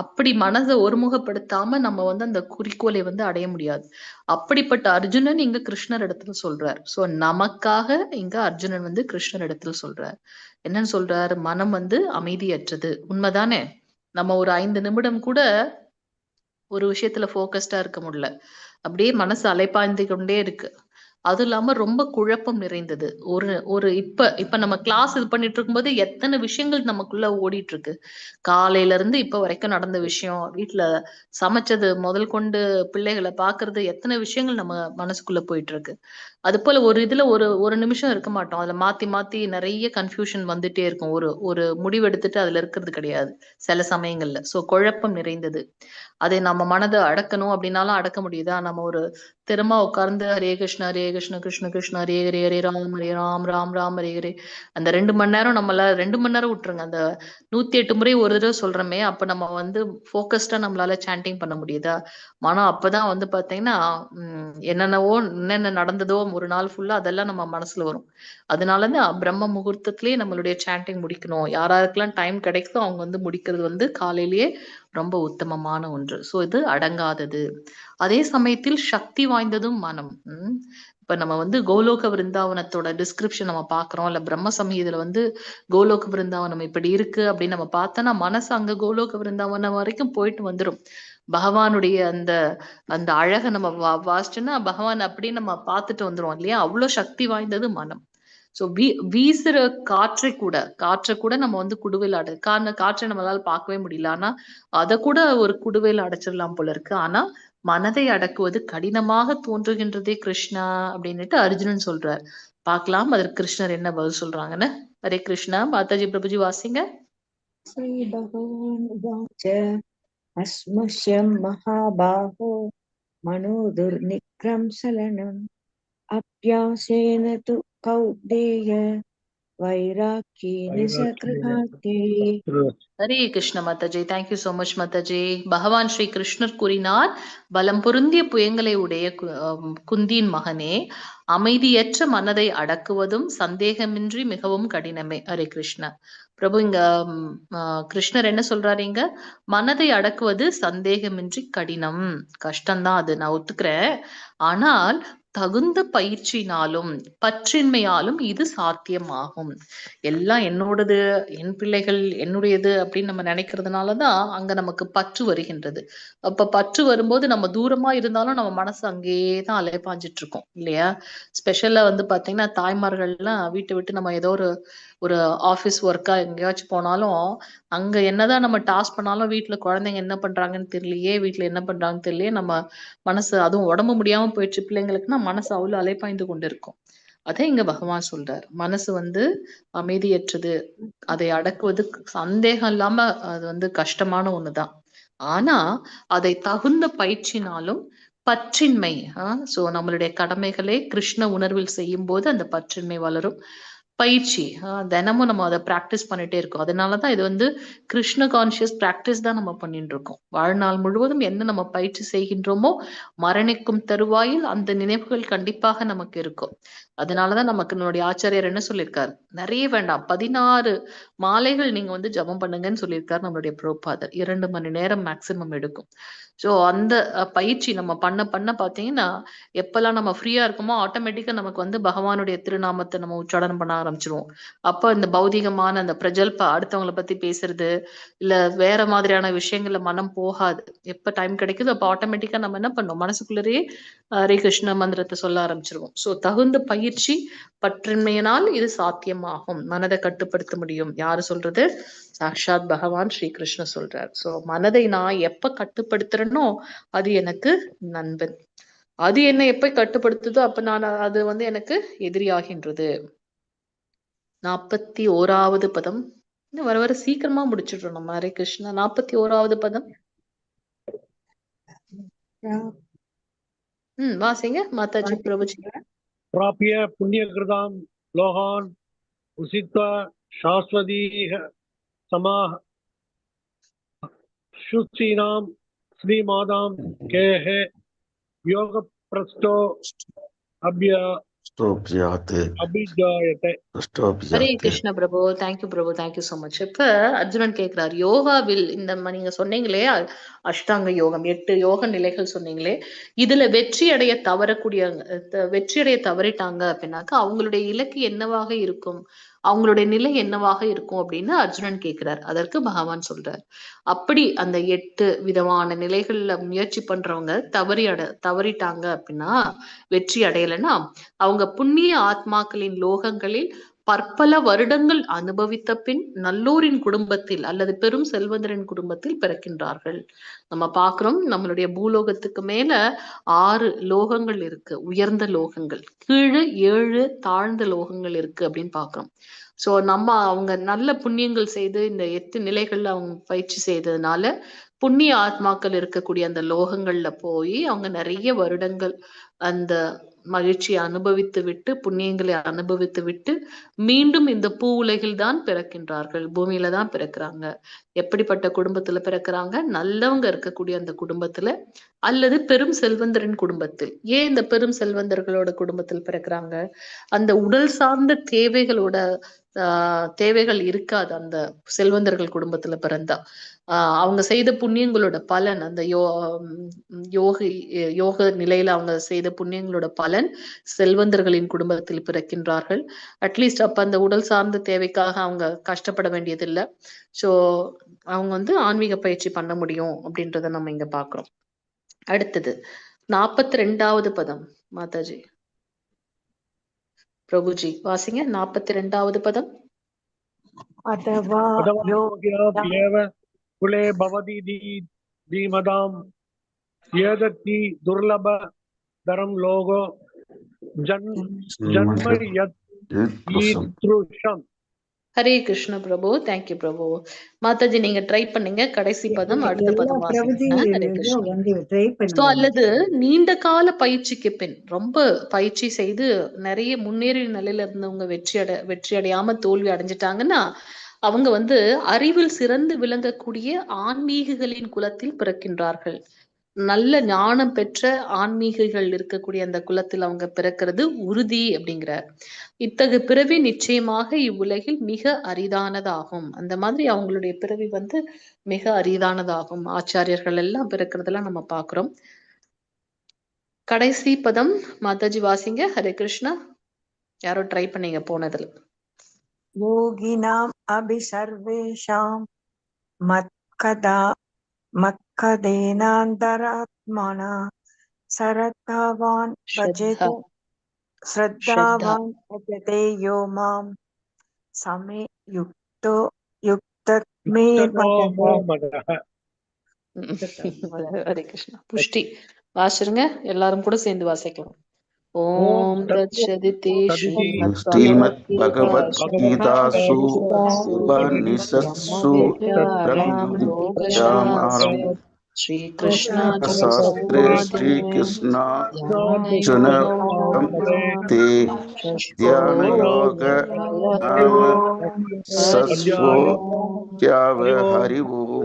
அப்படி மனதை ஒருமுகப்படுத்தாம நம்ம வந்து அந்த குறிக்கோளை வந்து அடைய முடியாது. அப்படிப்பட்ட அர்ஜுனன் இங்க கிருஷ்ணர் இடத்துல சொல்றார். சோ நமக்காக இங்க அர்ஜுனன் வந்து கிருஷ்ணர் இடத்துல சொல்றார். என்னன்னு சொல்றாரு? மனம் வந்து அமைதியற்றது. உண்மைதானே? நம்ம ஒரு 5 நிமிடம் கூட ஒரு விஷயத்துல போக்கஸ்டா இருக்க முடியல. அப்படியே மனசு அலைப்பாய்ந்து கொண்டே இருக்கு. அது இல்லாம ரொம்ப குழப்பம் நிறைந்தது. இப்ப நம்ம கிளாஸ் இது பண்ணிட்டு இருக்கும்போது எத்தனை விஷயங்கள் நமக்குள்ள ஓடிட்டு இருக்கு. காலையில இருந்து இப்ப வரைக்கும் நடந்த விஷயம், வீட்டுல சமைச்சது முதல் கொண்டு பிள்ளைகளை பாக்குறது, எத்தனை விஷயங்கள் நம்ம மனசுக்குள்ள போயிட்டு இருக்கு. அது போல ஒரு இதுல ஒரு நிமிஷம் இருக்க மாட்டோம். அதுல மாத்தி மாத்தி நிறைய கன்ஃபியூஷன் வந்துட்டே இருக்கும். ஒரு முடிவு எடுத்துட்டு அதுல இருக்கிறது கிடையாது சில சமயங்கள்ல. சோ குழப்பம் நிறைந்தது. அதை நம்ம மனதை அடக்கணும் அப்படின்னாலும் அடக்க முடியுதா? நம்ம ஒரு திரும்ப உட்கார்ந்து ஹரே கிருஷ்ண கிருஷ்ண கிருஷ்ண ஹரே ஹரே ஹரே ராம் ராம் ராம் ஹரே ஹரே அந்த 2 மணி நேரம் நம்மள 2 மணி நேரம் விட்டுருங்க. அந்த 108 முறை ஒரு தடவை சொல்றோமே, அப்ப நம்ம வந்து போக்கஸ்டா நம்மளால சாண்டிங் பண்ண முடியுதா? மனம் அப்பதான் வந்து பாத்தீங்கன்னா என்னென்ன நடந்ததோ ஒரு நாள் ஃபுல்லா அதெல்லாம் நம்ம மனசுல வரும். அதனாலதான் பிரம்ம முகூர்த்தத்திலேயே நம்மளுடைய சாண்டிங் முடிக்கணும். யாராருக்கெல்லாம் டைம் கிடைக்குதோ அவங்க வந்து முடிக்கிறது வந்து காலையிலேயே ரொம்ப உத்தமமான ஒன்று. சோ இது அடங்காதது. அதே சமயத்தில் சக்தி வாய்ந்ததும் மனம். இப்ப நம்ம வந்து கோலோக விருந்தாவனத்தோட டிஸ்கிரிப்ஷன் நம்ம பாக்குறோம், இல்ல பிரம்ம சமீதியில வந்து கோலோக விருந்தாவனம் இப்படி இருக்கு அப்படின்னு நம்ம பார்த்தோம்னா மனசு அங்க கோலோக விருந்தாவனம் வரைக்கும் போயிட்டு வந்துடும். பகவானுடைய அந்த அந்த அழகை நம்ம வாசிச்சோன்னா பகவான் அப்படின்னு நம்ம பார்த்துட்டு வந்துரும் இல்லையா? அவ்வளவு சக்தி வாய்ந்தது மனம். சோ வீசுற காற்றை கூட நம்ம வந்து குடுவையில் காற்றை நம்மளால பார்க்கவே முடியல. ஆனா அதை கூட ஒரு குடுவையில் அடைச்சிடலாம் போல இருக்கு. ஆனா மனதை அடக்குவது கடினமாக தோன்றுகின்றதே கிருஷ்ணா அப்படின்னுட்டு அர்ஜுனன் சொல்றார். பார்க்கலாம் அதற்கு கிருஷ்ணர் என்ன பதில் சொல்றாங்கன்னு. ஹரே கிருஷ்ணா. மாதாஜி பிரபுஜி வாசிங்க. ஸ்ரீ பகவான் உவாச்ச அஸ்மஷ்யம் மகாபாஹோ மனோ துர்நிக்ரம்சலனம் அப்யாசேன து கௌதேய வைராக்கியேன சக்ருதாதே. Hare Krishna mataji. Thank you so much mataji. பகவான் ஸ்ரீ கிருஷ்ணர் கூறினார், பலம் பொருந்திய புயங்களை உடைய குந்தியின் மகனே, அமைதியற்ற மனதை அடக்குவதும் சந்தேகமின்றி மிகவும் கடினமே. ஹரே கிருஷ்ணா. பிரபு இங்க கிருஷ்ணர் என்ன சொல்றாரு? இங்க மனதை அடக்குவது சந்தேகமின்றி கடினம், கஷ்டம்தான், அது நான் ஒத்துக்கிறேன். ஆனால் தகுந்த பயிற்சியினாலும் பற்றின்மையாலும் இது சாத்தியமாகும். எல்லாம் என்னோடது, என் பிள்ளைகள் என்னுடையது அப்படின்னு நம்ம நினைக்கிறதுனாலதான் அங்க நமக்கு பற்று வருகின்றது. அப்ப பற்று வரும்போது நம்ம தூரமா இருந்தாலும் நம்ம மனசு அங்கேயேதான் அலைப்பாஞ்சிட்டு இருக்கோம் இல்லையா? ஸ்பெஷலா வந்து பாத்தீங்கன்னா தாய்மார்கள்லாம் வீட்டை விட்டு நம்ம ஏதோ ஒரு ஆபீஸ் ஒர்க்கா எங்கேயாச்சும் போனாலும் அங்க என்னதான் நம்ம டாஸ்க் பண்ணாலும் வீட்டுல குழந்தைங்க என்ன பண்றாங்கன்னு தெரியலையே, வீட்டுல என்ன பண்றாங்கன்னு தெரியலையே, நம்ம மனசு அதுவும் உடம்பு முடியாம போயிடுச்சு பிள்ளைங்களுக்குன்னா மனசு அவ்வளவு அலைப்பாய்ந்து கொண்டு இருக்கும். அதே இங்க பகவான் சொல்றார், மனசு வந்து அமைதியற்றது, அதை அடக்குவது சந்தேகம் இல்லாம அது வந்து கஷ்டமான ஒண்ணுதான். ஆனா அதை தகுந்த பயிற்சினாலும் பற்றின்மை சோ நம்மளுடைய கடமைகளை கிருஷ்ண உணர்வில் செய்யும் போது அந்த பற்றின்மை வளரும். பயிற்சி. தினமும் நம்ம அதை பிராக்டிஸ் பண்ணிட்டே இருக்கோம். அதனாலதான் இது வந்து கிருஷ்ண கான்சியஸ் பிராக்டிஸ் தான் நம்ம பண்ணிட்டு இருக்கோம். வாழ்நாள் முழுவதும் என்ன நம்ம பயிற்சி செய்கின்றோமோ மரணிக்கும் தருவாயில் அந்த நினைவுகள் கண்டிப்பாக நமக்கு இருக்கும். அதனாலதான் நமக்கு நம்மளுடைய ஆச்சாரியர் என்ன சொல்லியிருக்காரு, நிறைய வேண்டாம் 16 மாலைகள் நீங்க வந்து ஜபம் பண்ணுங்கன்னு சொல்லியிருக்காரு நம்மளுடைய பிரபுபாதர். 2 மணி நேரம் மேக்சிமம் எடுக்கும். சோ அந்த பயிற்சி நம்ம பண்ண பண்ண பாத்தீங்கன்னா எப்பெல்லாம் நம்ம ஃப்ரீயா இருக்கோமோ ஆட்டோமேட்டிக்கா நமக்கு வந்து பகவானுடைய திருநாமத்தை நம்ம உச்சாடனம் பண்ண ஆரம்பிச்சிருவோம். அப்ப இந்த பௌதிகமான அந்த பிரஜல்ப அடுத்தவங்களை பத்தி பேசுறது இல்ல வேற மாதிரியான விஷயங்கள்ல மனம் போகாது. எப்ப டைம் கிடைக்குதோ அப்ப ஆட்டோமேட்டிக்கா நம்ம என்ன பண்ணோம், மனசுக்குள்ளேயே ஹரே கிருஷ்ண மந்திரத்தை சொல்ல ஆரம்பிச்சிருவோம். சோ தகுந்த பயிற்சி பற்றின்மையினால் இது சாத்தியமாகும். மனதை கட்டுப்படுத்த முடியும். யாரு சொல்றது? சாக்ஷாத் பகவான் ஸ்ரீ கிருஷ்ண சொல்றார். சோ மனதை நான் எப்ப கட்டுப்படுத்துறேனோ அது எனக்கு நண்பன். அது என்ன எப்ப கட்டுப்படுத்துதோ அப்ப நான் அது வந்து எனக்கு எதிரியாகின்றது. 41வது பதம். இன்னும் வர வர சீக்கிரமா முடிச்சிடுறோம் நம்ம. ஹரே கிருஷ்ணா. 41வது பதம். வாசிங்க மாதாஜி பிரபுஜி. प्राप्य पुण्यकृतां लोकान् उषित्वा शाश्वतीः समाः शुचीनां श्रीमादां केः योगप्रस्थो अभिजायते. ஹரே கிருஷ்ண பிரபு. தேங்க்யூ பிரபு, தேங்க்யூ சோ மச். இப்ப அர்ஜுனன் கேட்கிறார், யோகாவில் இந்த நீங்க சொன்னீங்களே அஷ்டாங்க யோகம் 8 யோக நிலைகள் சொன்னீங்களே, இதுல வெற்றி அடைய தவறிட்டாங்க அப்படின்னாக்கா அவங்களுடைய இலக்கு என்னவாக இருக்கும், அவங்களுடைய நிலை என்னவாக இருக்கும் அப்படின்னு அர்ஜுனன் கேட்கிறார். அதற்கு பகவான் சொல்றார், அப்படி அந்த 8 விதமான நிலைகள்ல முயற்சி பண்றவங்க தவறிட்டாங்க அப்படின்னா, வெற்றி அடையலைன்னா அவங்க புண்ணிய ஆத்மாக்களின் லோகங்களில் பற்பல வருடங்கள் அனுபவித்த பின் நல்லோரின் குடும்பத்தில் அல்லது பெரும் செல்வந்தரின் குடும்பத்தில் பிறக்கின்றார்கள். நம்ம பாக்குறோம், நம்மளுடைய பூலோகத்துக்கு மேல 6 லோகங்கள் இருக்கு, உயர்ந்த லோகங்கள். கீழே 7 தாழ்ந்த லோகங்கள் இருக்கு அப்படின்னு பாக்குறோம். சோ நம்ம அவங்க நல்ல புண்ணியங்கள் செய்து இந்த 8 நிலைகள்ல அவங்க பயிற்சி செய்ததுனால புண்ணிய ஆத்மாக்கள் இருக்கக்கூடிய அந்த லோகங்கள்ல போய் அவங்க நிறைய வருடங்கள் அந்த மகிழ்ச்சியை அனுபவித்து விட்டு புண்ணியங்களை அனுபவித்து விட்டு மீண்டும் இந்த பூ உலகில் தான் பிறக்கின்றார்கள், பூமியில தான் பிறக்கிறாங்க. எப்படிப்பட்ட குடும்பத்துல பிறக்கிறாங்க? நல்லவங்க இருக்கக்கூடிய அந்த குடும்பத்துல அல்லது பெரும் செல்வந்தரின் குடும்பத்தில். ஏன் இந்த பெரும் செல்வந்தர்களோட குடும்பத்தில் பிறக்கிறாங்க? அந்த உடல் சார்ந்த தேவைகள் இருக்காது அந்த செல்வந்தர்கள் குடும்பத்துல பிறந்தா. அவங்க செய்த புண்ணியங்களோட பலன், அந்த யோக நிலையில அவங்க செய்த புண்ணியங்களோட பலன் செல்வந்தர்களின் குடும்பத்தில் பிறக்கின்றார்கள். அட்லீஸ்ட் அப்ப அந்த உடல் சார்ந்த தேவைக்காக அவங்க கஷ்டப்பட வேண்டியதில்லை. சோ அவங்க வந்து ஆன்மீக பயிற்சி பண்ண முடியும் அப்படின்றத நம்ம இங்க பாக்குறோம். அடுத்தது 42வது பதம். மாதாஜி பிரபுஜி வாசிங்க 42வது பதம். அதவா कुले भवति धीमतां यदति दुर्लभ धरम लोगो जन्म यत्रुषम. ஹரே கிருஷ்ண பிரபு. தேங்க்யூ பிரபு. மாதாஜி நீங்க ட்ரை பண்ணீங்க கடைசி பதம், அடுத்த பதம் வாசிங்க. அல்லது நீண்ட கால பயிற்சிக்கு பின் ரொம்ப பயிற்சி செய்து நிறைய முன்னேறிய நிலையில இருந்தவங்க வெற்றி அடையாம தோல்வி அடைஞ்சிட்டாங்கன்னா அவங்க வந்து அறிவில் சிறந்து விளங்கக்கூடிய ஆன்மீகங்களின் குலத்தில் பிறக்கின்றார்கள். நல்ல ஞானம் பெற்ற ஆன்மீகிகள் இருக்கக்கூடிய அந்த குலத்தில் அவங்க பிறக்கிறது உறுதி அப்படிங்கிறார். இத்தகைய பிறவி நிச்சயமாக இவ்வுலகில் மிக அரிதானதாகும். அந்த மாதிரி அவங்களுடைய பிறவி வந்து மிக அரிதானதாகும். ஆச்சாரியர்கள் எல்லாம் பிறக்கிறதெல்லாம் நம்ம பாக்குறோம். கடைசி பதம் மாதாஜி வாசிங்க. ஹரே கிருஷ்ணா. யாரோ ட்ரை பண்ணீங்க போனதுல. யோகினாம் அபிசர்வேஷாம் மத்கதேனாந்தராத்மனா சரத்தாவான் பஜதே ஸ்ரத்தாவான் பஜதே யோ மாம் சமே யுக்தோ யுக்தமே மதஹ. ஹரே கிருஷ்ணா. புஷ்டி வாசிருங்க, எல்லாரும் கூட சேர்ந்து வாசிக்கலாம். ஓம் தத்சதிதி ஸ்ரீமத் பகவத்கீதாசு உபநிஷத்சு பிரம்ம வித்யாயாம் श्री कृष्ण शास्त्रे श्रीकृष्ण अर्जुन ते ध्यान योग नाम सस्वो त्याव हरि ओम.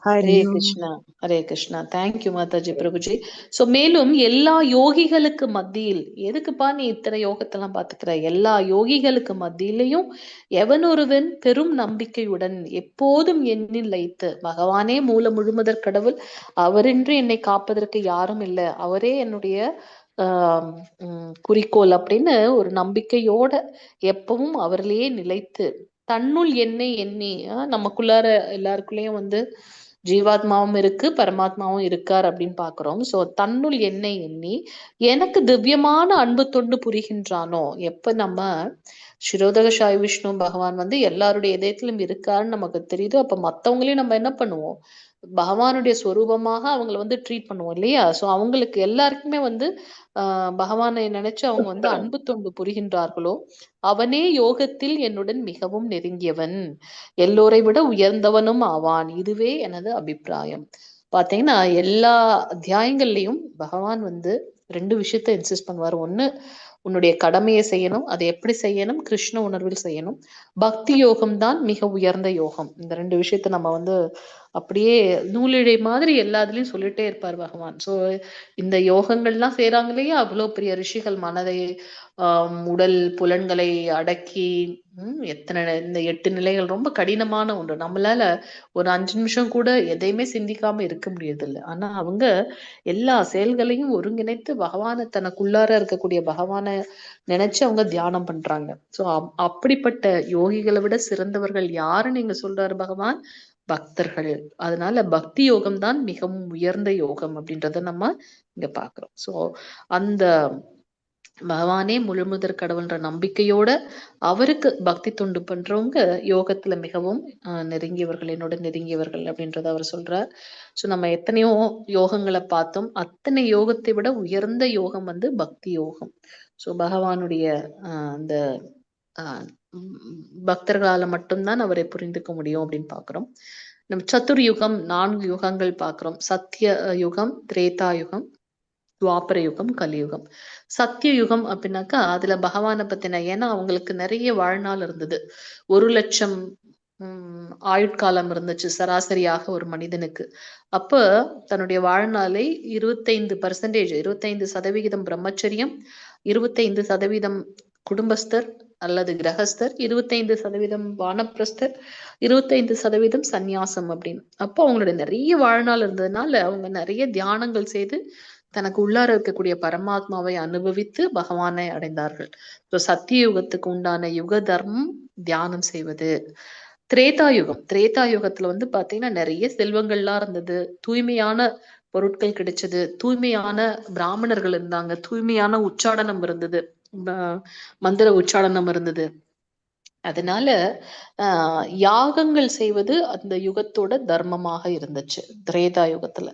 ஹரே கிருஷ்ணா ஹரே கிருஷ்ணா. தேங்க்யூ மாதாஜி பிரபுஜி. சோ மேலும் எல்லா யோகிகளுக்கு மத்தியில், எதுக்குப்பா நீ இத்தனை யோகத்தெல்லாம் பாத்துக்கிற, எல்லா யோகிகளுக்கு மத்தியிலையும் எவனொருவன் பெரும் நம்பிக்கையுடன் எப்போதும் எண்ணில் வைத்து, பகவானே மூல முழுமுதற் கடவுள், அவரின்றி என்னை காப்பதற்கு யாரும் இல்லை, அவரே என்னுடைய குறிக்கோள் அப்படின்னு ஒரு நம்பிக்கையோட எப்பவும் அவரிலேயே நிலைத்து தன்னுள் என்னை எண்ணி, நமக்குள்ளார எல்லாருக்குள்ளேயும் வந்து ஜீவாத்மாவும் இருக்கு, பரமாத்மாவும் இருக்கார் அப்படின்னு பாக்குறோம். சோ தன்னுள் என்னை எண்ணி எனக்கு திவ்யமான அன்பு தொண்டு புரிகின்றானோ, எப்ப நம்ம சிரோதக சாய் விஷ்ணு பகவான் வந்து எல்லாருடைய இதயத்திலும் இருக்காருன்னு நமக்கு தெரியுதோ, அப்ப மத்தவங்களையும் நம்ம என்ன பண்ணுவோம், பகவானுடைய ஸ்வரூபமாக அவங்கள வந்து ட்ரீட் பண்ணுவோம் இல்லையா. சோ அவங்களுக்கு எல்லாருக்குமே வந்து பகவானை நினைச்சு அவங்க வந்து அன்பு தொண்டு புரிகின்றார்களோ, அவனே யோகத்தில் என்னுடன் மிகவும் நெருங்கியவன், எல்லோரை விட உயர்ந்தவனும் ஆவான், இதுவே எனது அபிப்பிராயம். பாத்தீங்கன்னா எல்லா அத்தியாயங்கள்லயும் பகவான் வந்து ரெண்டு விஷயத்த இன்சிஸ்ட் பண்ணுவார். ஒண்ணு, உன்னுடைய கடமையை செய்யணும், அதை எப்படி செய்யணும், கிருஷ்ண உணர்வில் செய்யணும். பக்தி யோகம் தான் மிக உயர்ந்த யோகம். இந்த ரெண்டு விஷயத்த நம்ம வந்து அப்படியே நூலிழை மாதிரி எல்லாத்துலயும் சொல்லிட்டே இருப்பார் பகவான். சோ இந்த யோகங்கள்லாம் செய்யறாங்க இல்லையா, அவ்வளவு பெரிய ரிஷிகள் மனதை உடல் புலன்களை அடக்கி எத்தனை இந்த 8 நிலைகள் ரொம்ப கடினமான ஒன்று. நம்மளால ஒரு 5 நிமிஷம் கூட எதையுமே சிந்திக்காம இருக்க முடியறது இல்லை. ஆனா அவங்க எல்லா செயல்களையும் ஒருங்கிணைத்து பகவானை, தனக்குள்ளார இருக்கக்கூடிய பகவானை நினைச்சு அவங்க தியானம் பண்றாங்க. சோ அப்படிப்பட்ட யோகிகளை விட சிறந்தவர்கள் யாருன்னு நீங்க சொல்றாரு பகவான், பக்தர்கள். அதனால பக்தி யோகம் தான் மிகவும் உயர்ந்த யோகம் அப்படின்றத நம்ம இங்க பாக்குறோம். சோ அந்த பகவானே முழுமுதற் கடவுள்ன்ற நம்பிக்கையோட அவருக்கு பக்தி தொண்டு பண்றவங்க யோகத்துல மிகவும் நெருங்கியவர்கள், என்னோட நெருங்கியவர்கள் அப்படின்றத அவர் சொல்றார். சோ நம்ம எத்தனையோ யோகங்களை பார்த்தோம். அத்தனை யோகத்தை விட உயர்ந்த யோகம் வந்து பக்தி யோகம். சோ பகவானுடைய அந்த பக்தர்களால மட்டும்தான் அவரை புரிந்துக்க முடியும் அப்படின்னு பாக்குறோம். நம்ம சதுர்யுகம் 4 யுகங்கள் பாக்குறோம். சத்திய யுகம், திரேதா யுகம், துவாபர யுகம், கலியுகம். சத்திய யுகம் அப்படின்னாக்கா அதுல பகவானை பத்தின, ஏன்னா அவங்களுக்கு நிறைய வாழ்நாள் இருந்தது. 1,00,000 ஆயுட்காலம் இருந்துச்சு சராசரியாக ஒரு மனிதனுக்கு. அப்ப தன்னுடைய வாழ்நாளை 25% பிரம்மச்சரியம், 25% குடும்பஸ்தர் அல்லது கிரகஸ்தர், 25% வானப்பிரஸ்தர், 25% சந்நியாசம் அப்படின்னு. அப்போ அவங்களுடைய நிறைய வாழ்நாள் இருந்ததுனால அவங்க நிறைய தியானங்கள் செய்து தனக்கு உள்ளார இருக்கக்கூடிய பரமாத்மாவை அனுபவித்து பகவானை அடைந்தார்கள். சத்திய யுகத்துக்கு உண்டான யுக தர்மம் தியானம் செய்வது. திரேதா யுகத்துல வந்து பாத்தீங்கன்னா நிறைய செல்வங்கள்லாம் இருந்தது, தூய்மையான பொருட்கள் கிடைச்சது, தூய்மையான பிராமணர்கள் இருந்தாங்க, தூய்மையான உச்சாடனம் இருந்தது, மந்திர உச்சாடனம் இருந்தது. அதனால யாகங்கள் செய்வது அந்த யுகத்தோட தர்மமாக இருந்துச்சு திரேதா யுகத்துல.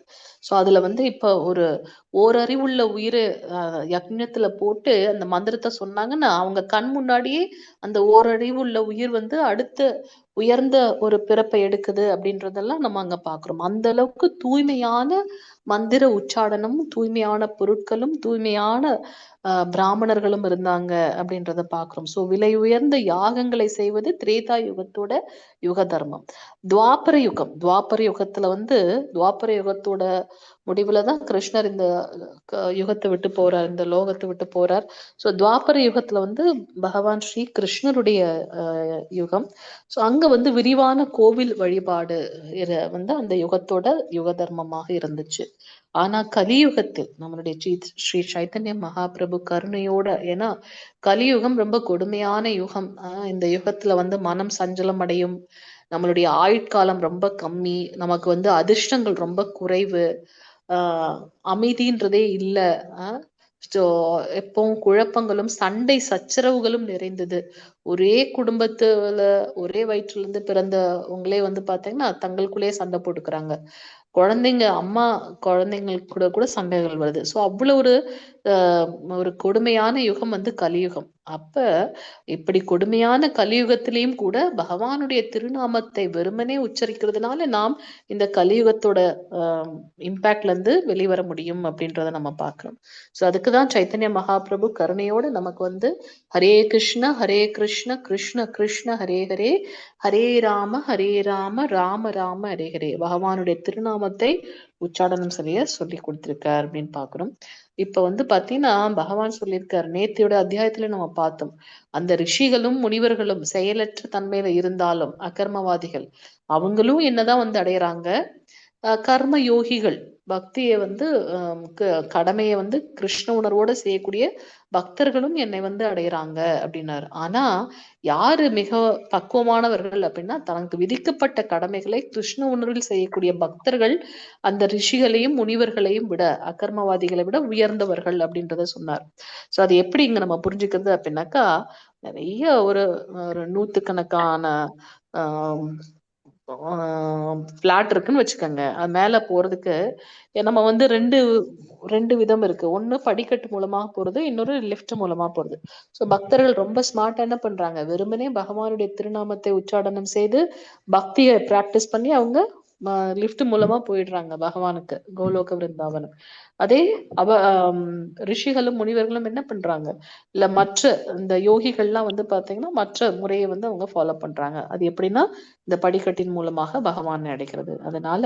சோ அதுல வந்து இப்ப ஓரறிவுள்ள உயிரை யக்ஞத்துல போட்டு அந்த மந்திரத்தை சொன்னாங்கன்னா அவங்க கண் முன்னாடியே அந்த ஓரறிவுள்ள உயிர் வந்து அடுத்த உயர்ந்த ஒரு பிறப்பை எடுக்குது அப்படின்றதெல்லாம் நம்ம அங்க பாக்குறோம். அந்த அளவுக்கு தூய்மையான மந்திர உச்சாடனமும், தூய்மையான பொருட்களும், தூய்மையான பிராமணர்களும் இருந்தாங்க அப்படின்றத பாக்குறோம். சோ விலை உயர்ந்த யாகங்களை செய்வது திரேதா யுகத்தோட யுக தர்மம். துவாபர யுகத்துல வந்து துவாபர யுகத்தோட முடிவுலதான் கிருஷ்ணர் இந்த யுகத்தை விட்டு போறார், இந்த லோகத்தை விட்டு போறார். சோ துவாபர யுகத்துல வந்து பகவான் ஸ்ரீ கிருஷ்ணருடைய யுகம். சோ அங்க வந்து விரிவான கோவில் வழிபாடு வந்து அந்த யுகத்தோட யுக தர்மமாக இருந்துச்சு. ஆனா கலியுகத்தில் நம்மளுடைய ஸ்ரீ சைத்தன்ய மகாபிரபு கருணையோட, ஏன்னா கலியுகம் ரொம்ப கொடுமையான யுகம். இந்த யுகத்துல வந்து மனம் சஞ்சலம் அடையும், நம்மளுடைய ஆயுட்காலம் ரொம்ப கம்மி, நமக்கு வந்து அதிர்ஷ்டங்கள் ரொம்ப குறைவு, அமைதின்றதே இல்லை. எப்பவும் குழப்பங்களும் சண்டை சச்சரவுகளும் நிறைந்தது. ஒரே குடும்பத்துல ஒரே வயிற்றுல இருந்து பிறந்தவங்களே வந்து பாத்தீங்கன்னா தங்களுக்குள்ளேயே சண்டை போட்டுக்கிறாங்க. அம்மா குழந்தைங்களுக்கு கூட சண்டைகள் வருது. சோ அவ்வளவு ஒரு கொடுமையான யுகம் வந்து கலியுகம். அப்ப இப்படி கொடுமையான கலியுகத்திலையும் கூட பகவானுடைய திருநாமத்தை வெறுமனே உச்சரிக்கிறதுனால நாம் இந்த கலியுகத்தோட இம்பாக்ட்ல இருந்து வெளிவர முடியும் அப்படின்றத நம்ம பார்க்கிறோம். ஸோ அதுக்குதான் சைத்தன்ய மகாபிரபு கருணையோடு நமக்கு வந்து ஹரே கிருஷ்ண கிருஷ்ண கிருஷ்ண ஹரே ஹரே, ஹரே ராம ராம ராம ஹரே ஹரே, பகவானுடைய திருநாமத்தை உச்சாடனம் செய்ய சொல்லி கொடுத்திருக்கார் அப்படின்னு பாக்குறோம். இப்ப வந்து பாத்தீங்கன்னா பகவான் சொல்லியிருக்காரு, நேத்தியோட அத்தியாயத்துல நம்ம பார்த்தோம், அந்த ரிஷிகளும் முனிவர்களும் செயலற்ற தன்மையில இருந்தாலும் அகர்மவாதிகள் அவங்களும் என்னதான் வந்து அடையறாங்க, கர்ம யோகிகள் பக்தியை வந்து கடமையை வந்து கிருஷ்ண உணர்வோட செய்யக்கூடிய பக்தர்களும் என்னை வந்து அடையறாங்க அப்படின்னாரு. ஆனா யாரு மிக பக்குவமானவர்கள் அப்படின்னா, தனக்கு விதிக்கப்பட்ட கடமைகளை கிருஷ்ண உணர்வில் செய்யக்கூடிய பக்தர்கள் அந்த ரிஷிகளையும் முனிவர்களையும் விட, அகர்மவாதிகளை விட உயர்ந்தவர்கள் அப்படின்றத சொன்னார். சோ அது எப்படி இங்க நம்ம புரிஞ்சுக்கிறது அப்படின்னாக்கா, நிறைய ஒரு நூத்துக்கணக்கான பிளாட் இருக்குன்னு வச்சுக்கோங்க. அது மேல போறதுக்கு நம்ம வந்து ரெண்டு விதம் இருக்கு. ஒண்ணு படிக்கட்டு மூலமா போறது, இன்னொரு லிஃப்ட் மூலமா போறது. சோ பக்தர்கள் ரொம்ப ஸ்மார்ட்டா என்ன பண்றாங்க, வெறுமனே பகவானுடைய திருநாமத்தை உச்சாடனம் செய்து பக்தியை பிராக்டிஸ் பண்ணி அவங்க லிஃப்ட் மூலமா போயிடுறாங்க பகவானுக்கு, கோலோக விருந்தாவனம். அதே ரிஷிகளும் முனிவர்களும் என்ன பண்றாங்க, இல்ல மற்ற இந்த யோகிகள்லாம் வந்து பாத்தீங்கன்னா மற்ற முறையை வந்து அவங்க ஃபாலோ பண்றாங்க. அது எப்படின்னா இந்த படிக்கட்டின் மூலமாக பகவானை அடைக்கிறது. அதனால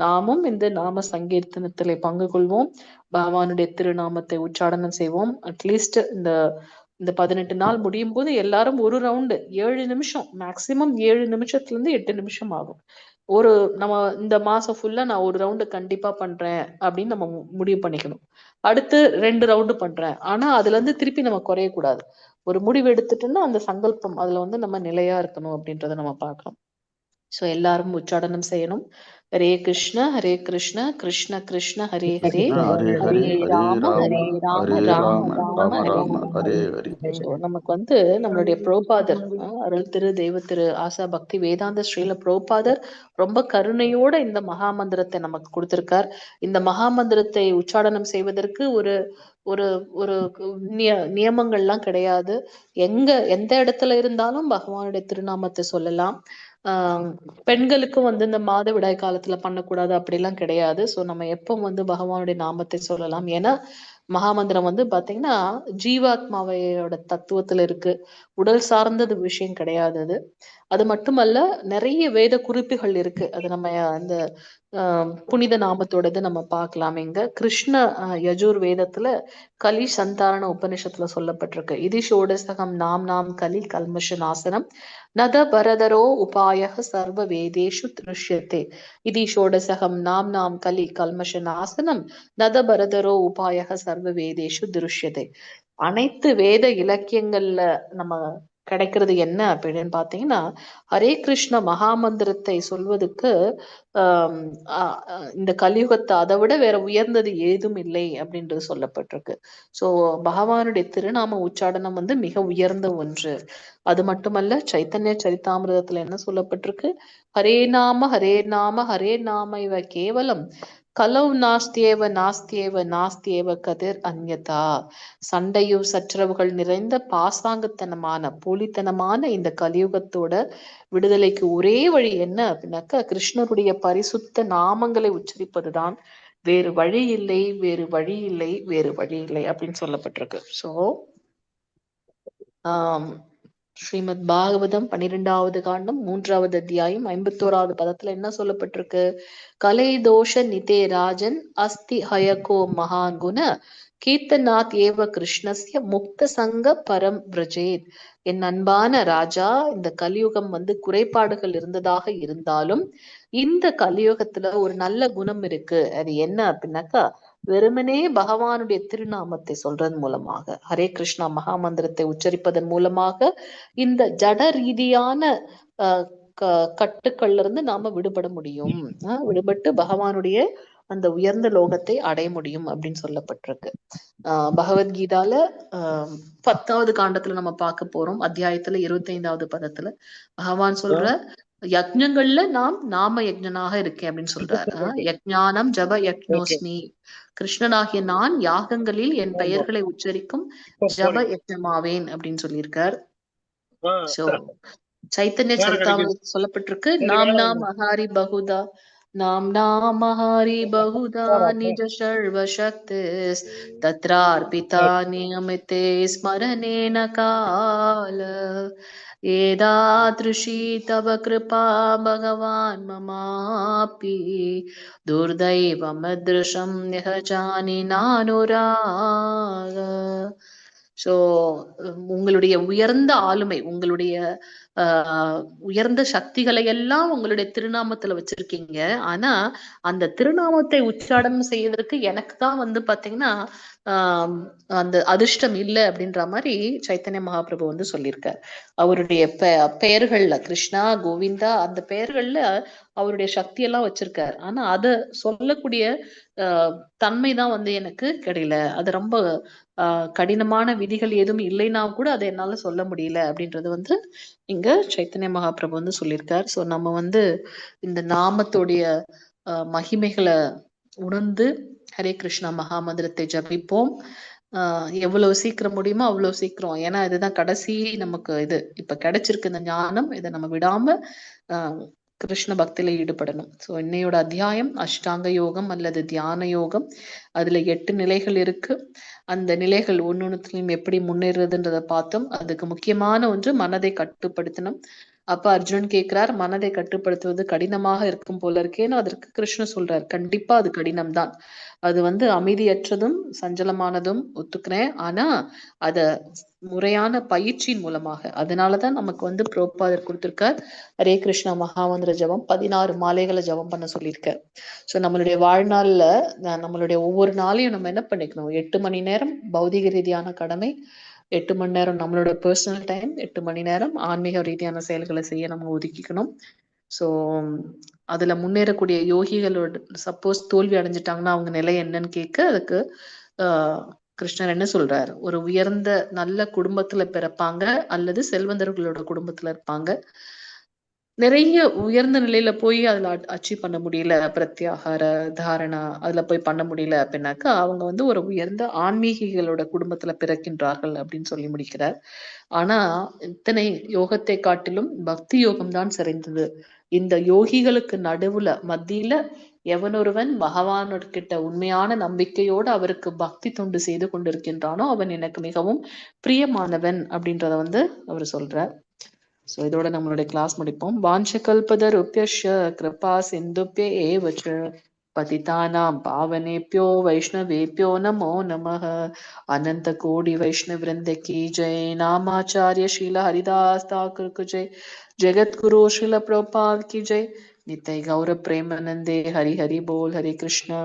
நாமும் இந்த நாம சங்கீர்த்தனத்திலே பங்கு கொள்வோம், பகவானுடைய திருநாமத்தை உச்சாடனம் செய்வோம். அட்லீஸ்ட் இந்த 18 நாள் முடியும் போது எல்லாரும் ஒரு ரவுண்டு 7 நிமிஷம், மேக்சிமம் 7 நிமிஷத்துல இருந்து 8 நிமிஷம் ஆகும். நம்ம இந்த மாசம் ஃபுல்லா நான் ஒரு ரவுண்டு கண்டிப்பா பண்றேன் அப்படின்னு நம்ம முடிவு பண்ணிக்கணும். அடுத்து 2 ரவுண்டு பண்றேன், ஆனா அதுல இருந்து திருப்பி நம்ம குறையக்கூடாது. ஒரு முடிவு எடுத்துட்டோம்னா அந்த சங்கல்பம் அதுல வந்து நம்ம நிலையா இருக்கணும் அப்படின்றத நம்ம பார்க்கலாம். சோ எல்லாரும் உச்சாடனம் செய்யணும். ஹரே கிருஷ்ண கிருஷ்ண கிருஷ்ண ஹரே ஹரே, ஹரே ராம ராம ராம ஹரே ஹரே. நமக்கு வந்து நம்மளுடைய புரோபாதர் அருள் திரு தெய்வ திரு ஆசா பக்தி வேதாந்த ஸ்ரீல புரோபாதர் ரொம்ப கருணையோட இந்த மகாமந்திரத்தை நமக்கு கொடுத்திருக்கார். இந்த மகாமந்திரத்தை உச்சாடனம் செய்வதற்கு ஒரு ஒரு ஒரு நியமங்கள்லாம் கிடையாது. எந்த இடத்துல இருந்தாலும் பகவானுடைய திருநாமத்தை சொல்லலாம். பெண்களுக்கும் வந்து இந்த மாதவிடாய் காலத்துல பண்ணக்கூடாது அப்படிலாம் கிடையாது. சோ நம்ம எப்போ வந்து பகவானுடைய நாமத்தை சொல்லலாம். ஏன்னா மகாமந்திரம் வந்து பாத்தீங்கன்னா ஜீவாத்மாவையோட தத்துவத்துல இருக்கு, உடல் சார்ந்தது விஷயம் கிடையாது. அது மட்டுமல்ல, நிறைய வேத குறிப்புகள் இருக்கு. அது நம்ம அந்த புனித நாமத்தோடது நம்ம பார்க்கலாம். இங்க கிருஷ்ண யஜுர் வேதத்துல கலி சந்தாரண உபனிஷத்துல சொல்லப்பட்டிருக்கு, இது ஷோடசகம் நாம் கலி கல்மஷ நாசனம் நத பரதரோ உபாய சர்வ வேதேஷு திருஷ்யத்தே. இது ஷோடசகம் நாம் கலி கல்மஷ நாசனம் நத பரதரோ உபாய சர்வ வேதேஷு திருஷ்யதே. அனைத்து வேத இலக்கியங்கள்ல நம்ம கிடைக்கிறது என்ன அப்படின்னு பாத்தீங்கன்னா, ஹரே கிருஷ்ண மகாமந்திரத்தை சொல்வதற்கு இந்த கலியுகத்தை அதை விட வேற உயர்ந்தது ஏதும் இல்லை அப்படின்றது சொல்லப்பட்டிருக்கு. சோ பகவானுடைய திருநாம உச்சாடனம் வந்து மிக உயர்ந்த ஒன்று. அது மட்டுமல்ல, சைத்தன்ய சரிதாமிரதத்துல என்ன சொல்லப்பட்டிருக்கு, ஹரே நாம இவ கேவலம் கலவ் நாஸ்தியேவ கதிர் அந்யதா. சண்டையும் சச்சரவுகள் நிறைந்த பாசாங்கத்தனமான போலித்தனமான இந்த கலியுகத்தோட விடுதலைக்கு ஒரே வழி என்ன அப்படின்னாக்கா, கிருஷ்ணருடைய பரிசுத்த நாமங்களை உச்சரிப்பதுதான். வேறு வழி இல்லை அப்படின்னு சொல்லப்பட்டிருக்கு. சோ ஸ்ரீமத் பாகவதம் 12வது காண்டம் 3வது அத்தியாயம் 51வது பதத்துல என்ன சொல்லப்பட்டிருக்கு, கலை தோஷ நிதே ராஜன் அஸ்தி ஹயகோ மகான் குண கீர்த்தநாத் ஏவ கிருஷ்ணஸ்ய முக்த சங்க பரம் விரஜேத். என் அன்பான ராஜா, இந்த கலியுகம் வந்து குறைபாடுகள் இருந்ததாக இருந்தாலும் இந்த கலியுகத்துல ஒரு நல்ல குணம் இருக்கு. அது என்ன அப்படின்னாக்கா, வெறுமனே பகவானுடைய திருநாமத்தை சொல்றது மூலமாக, ஹரே கிருஷ்ணா மகாமந்திரத்தை உச்சரிப்பதன் மூலமாக இந்த ஜட ரீதியான கட்டுக்கள்ல இருந்து நாம விடுபட முடியும், விடுபட்டு பகவானுடைய அந்த உயர்ந்த லோகத்தை அடைய முடியும் அப்படின்னு சொல்லப்பட்டிருக்கு. பகவத்கீதால 10வது காண்டத்துல நம்ம பார்க்க போறோம். அத்தியாயத்துல 25வது பதத்துல பகவான் சொல்ற, யக்ஞங்கள்ல நாம் நாம யக்ஞனாக இருக்கேன் அப்படின்னு சொல்றார். யக்ஞானம் ஜப யக்ஞோஸ்மி. கிருஷ்ணனாகிய நான் யாகங்களில் என் பெயர்களை உச்சரிக்கும் ஜப யக்ஞமாவேன் அப்படின்னு சொல்லியிருக்கார். சோ சைத்தன்ய சரிதாமிரத்தில் சொல்லப்பட்டிருக்கு, நாம் நாம் அஹாரி பகுதா, நாம் நாம் அஹாரி பகுதா நிஜ சர்வ சக்திஸ் தத்ரார்பிதா நியமிதே ஸ்மரணேன கால ஏதாத்ருஷி தவ கிருபா பகவான் மமாபி துர்தைவமத்ருஷம் நிஹஜானி நானுராக. சோ உங்களுடைய உயர்ந்த ஆளுமை, உங்களுடைய உயர்ந்த சக்திகளை எல்லாம் உங்களுடைய திருநாமத்துல வச்சிருக்கீங்க. ஆனா அந்த திருநாமத்தை உச்சாடனம் செய்வதற்கு எனக்கு தான் வந்து பாத்தீங்கன்னா அந்த அதிர்ஷ்டம் இல்லை அப்படின்ற மாதிரி சைத்தன்ய மகாபிரபு வந்து சொல்லியிருக்கார். அவருடைய பெயர்கள்ல கிருஷ்ணா கோவிந்தா அந்த பெயர்கள்ல அவருடைய சக்தியெல்லாம் வச்சிருக்காரு. ஆனா அத சொல்லக்கூடிய தன்மைதான் வந்து எனக்கு கிடையல. அது ரொம்ப கடினமான விதிகள் எதுவும் இல்லைன்னா கூட அதை என்னால சொல்ல முடியல அப்படின்றது வந்து இங்க சைத்தன்ய மகாபிரபு வந்து சொல்லியிருக்கார். சோ நம்ம வந்து இந்த நாமத்துடைய மகிமைகளை உணர்ந்து ஹரே கிருஷ்ணா மகாமந்திரத்தை ஜபிப்போம். எவ்வளவு சீக்கிரம் முடியுமோ அவ்வளவு சீக்கிரம். ஏன்னா இதுதான் கடைசி நமக்கு இது இப்ப கிடைச்சிருக்கு இந்த ஞானம். இதை நம்ம விடாம கிருஷ்ண பக்தியில ஈடுபடணும். ஸோ இன்னையோட அத்தியாயம் அஷ்டாங்க யோகம் அல்லது தியான யோகம். அதுல 8 நிலைகள் இருக்கு. அந்த நிலைகள் ஒன்னொன்னுத்திலையும் எப்படி முன்னேறதுன்றதை பார்த்தோம். அதுக்கு முக்கியமான ஒன்று மனதை கட்டுப்படுத்தணும். அப்ப அர்ஜுனன் கேட்கிறார், மனதை கட்டுப்படுத்துவது கடினமாக இருக்கும் போல இருக்கேன்னு. அதற்கு கிருஷ்ணன் சொல்றார், கண்டிப்பா அது கடினம் தான். அது வந்து அமைதியற்றதும் சஞ்சலமானதும் ஒத்துக்கிறேன். ஆனா அத முறையான பயிற்சியின் மூலமாக, அதனாலதான் நமக்கு வந்து பிரபுபாதர் கொடுத்திருக்கார் ஹரே கிருஷ்ணா மகாமந்திர ஜபம் 16 மாலைகளை ஜபம் பண்ண சொல்லியிருக்கார். சோ நம்மளுடைய வாழ்நாள்ல நம்மளுடைய ஒவ்வொரு நாளையும் நம்ம என்ன பண்ணிக்கணும், 8 மணி நேரம் பௌதிக ரீதியான கடமை, 8 மணி நேரம் நம்மளோட பர்சனல் டைம், 8 மணி நேரம் ஆன்மீக ரீதியான செயல்களை செய்ய நம்ம ஒதுக்கிக்கணும். ஸோ அதுல முன்னேறக்கூடிய யோகிகளோட சப்போஸ் தோல்வி அடைஞ்சிட்டாங்கன்னா அவங்க நிலை என்னன்னு கேட்க, அதுக்கு கிருஷ்ணர் என்ன சொல்றாரு, ஒரு உயர்ந்த நல்ல குடும்பத்துல பிறப்பாங்க அல்லது செல்வந்தர்களோட குடும்பத்துல இருப்பாங்க. நிறைய உயர்ந்த நிலையில போய் அதுல அச்சீவ் பண்ண முடியல, பிரத்யாகார தாரணா அதுல போய் பண்ண முடியல அப்படின்னாக்கா அவங்க வந்து ஒரு உயர்ந்த ஆன்மீகிகளோட குடும்பத்துல பிறக்கின்றார்கள் அப்படின்னு சொல்லி முடிக்கிறார். ஆனா இத்தனை யோகத்தை காட்டிலும் பக்தி யோகம் தான் சிறந்தது. இந்த யோகிகளுக்கு நடுவுல மத்தியில எவனொருவன் பகவான்கிட்ட உண்மையான நம்பிக்கையோடு அவருக்கு பக்தி தொண்டு செய்து கொண்டிருக்கின்றானோ அவன் எனக்கு மிகவும் பிரியமானவன் அப்படின்றத வந்து அவர் சொல்றார். சோ இதோட நம்மளுடைய கிளாஸ் முடிப்போம். வாஞ்சகல்பதருப்யஸ்ய கிருபா சிந்துப்ய ஏவச பதிதானாம் பாவனேப்யோ வைஷ்ணவேப்யோ நமோ நமः. அனந்த கோடி வைஷ்ணவ விருந்த கி ஜெய். நாமாச்சாரிய ஸ்ரீல ஹரிதாஸ் தாக்கூர் கு ஜெய். ஜெகத்குரு ஸ்ரீல பிரபுபாத் கி ஜெய். நித்தை கௌர பிரேமானந்தே. ஹரி ஹரி போல். ஹரே கிருஷ்ணா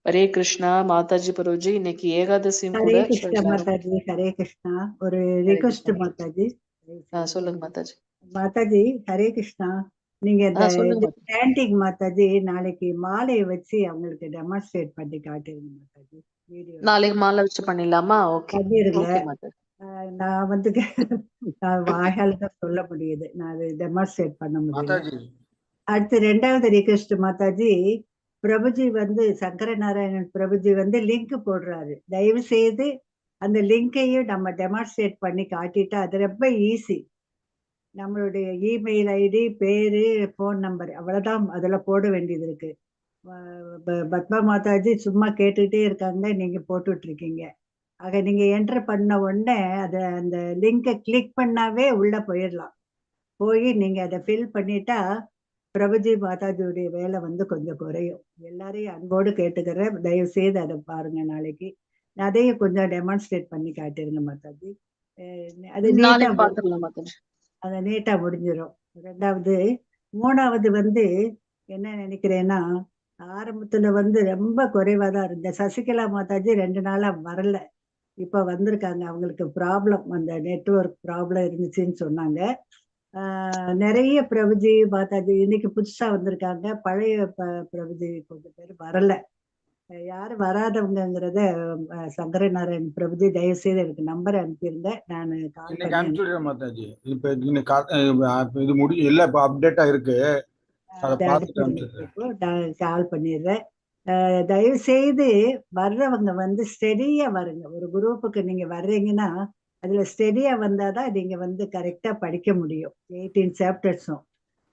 ஹரே கிருஷ்ணா. மாதாஜி பரோஜி இன்னைக்கு ஏகாதசியும் கூட. ஹரே கிருஷ்ணா மாதாஜி. ஹரே கிருஷ்ணா. ஒரு ரிக்வெஸ்ட் மாதாஜி. சொல்லுங்க மாதாஜி. மாதாஜி ஹரே கிருஷ்ணா. நீங்க சாண்டிங் மாதாஜி நாளைக்கு மாலையை வச்சு அவங்களுக்கு டெமான்ஸ்ட்ரேட் பண்ணி காட்டுங்க மாதாஜி. நாளைக்கு மாலை வச்சு பண்ணிடலாமா? ஓகே. நான் வந்து வாயால தான் சொல்ல முடியுது, நான் அது டெமான்ஸ்ட்ரேட் பண்ண முடியல. அடுத்து 2வது ரிக்வெஸ்ட் மாதாஜி, பிரபுஜி வந்து சங்கரநாராயணன் பிரபுஜி வந்து லிங்க் போடுறாரு. தயவு செய்து அந்த லிங்கையும் நம்ம டெமான்ஸ்ட்ரேட் பண்ணி காட்டிட்டா அது ரொம்ப ஈஸி. நம்மளுடைய இமெயில் ஐடி, பேரு, போன் நம்பர் அவ்வளவுதான் அதுல போட வேண்டியது இருக்கு. பத்மா மாதாஜி சும்மா கேட்டுட்டே இருக்காங்க, நீங்க போட்டுட்டு இருக்கீங்க. ஆக நீங்க என்டர் பண்ண உடனே அதை அந்த லிங்கை கிளிக் பண்ணாவே உள்ள போயிடலாம். போய் நீங்க அதை ஃபில் பண்ணிட்டா பிரபுஜி மாதாஜியுடைய வேலை வந்து கொஞ்சம் குறையும். எல்லாரையும் அன்போடு கேட்டுக்கிறேன், தயவு செய்து அதை பாருங்க நாளைக்கு. அதையும் கொஞ்சம் டெமான்ஸ்ட்ரேட் பண்ணி காட்டிருங்க மாதாஜி. அது நீட்டா முடிஞ்சிடும். 2வது 3வது வந்து என்ன நினைக்கிறேன்னா, ஆரம்பத்துல வந்து ரொம்ப குறைவாதான் இருந்த சசிகலா மாதாஜி 2 நாளா வரல. இப்ப வந்திருக்காங்க. அவங்களுக்கு ப்ராப்ளம், அந்த நெட்வொர்க் ப்ராப்ளம் இருந்துச்சுன்னு சொன்னாங்க. நிறைய பிரபுஜி மாதாஜி இன்னைக்கு புதுசா வந்திருக்காங்க. பழைய பிரபுஜி கொஞ்சம் பேர் வரல. யாரு வராதவங்கிறத சங்கரநாராயண் பிரபுஜி தயவு செய்து எனக்கு நம்பர் அனுப்பியிருங்க. நான் கால் இன்னைக்கு அனுப்பிச்சுடுறேன் மாதாஜி. இப்ப இது முடிஞ்சு இல்ல, இப்ப அப்டேட்டா இருக்கு, அதை பார்த்துட்டு அனுப்பிச்சுடுறேன். நான் கால் பண்ணிடுறேன். தயவு செய்து வர்றவங்க வந்து ஸ்டெடியா வருங்க. ஒரு குரூப்புக்கு நீங்க வர்றீங்கன்னா அதுல ஸ்டெடியா வந்தாதான் நீங்க வந்து கரெக்டா படிக்க முடியும். 18 சாப்டர்ஸும்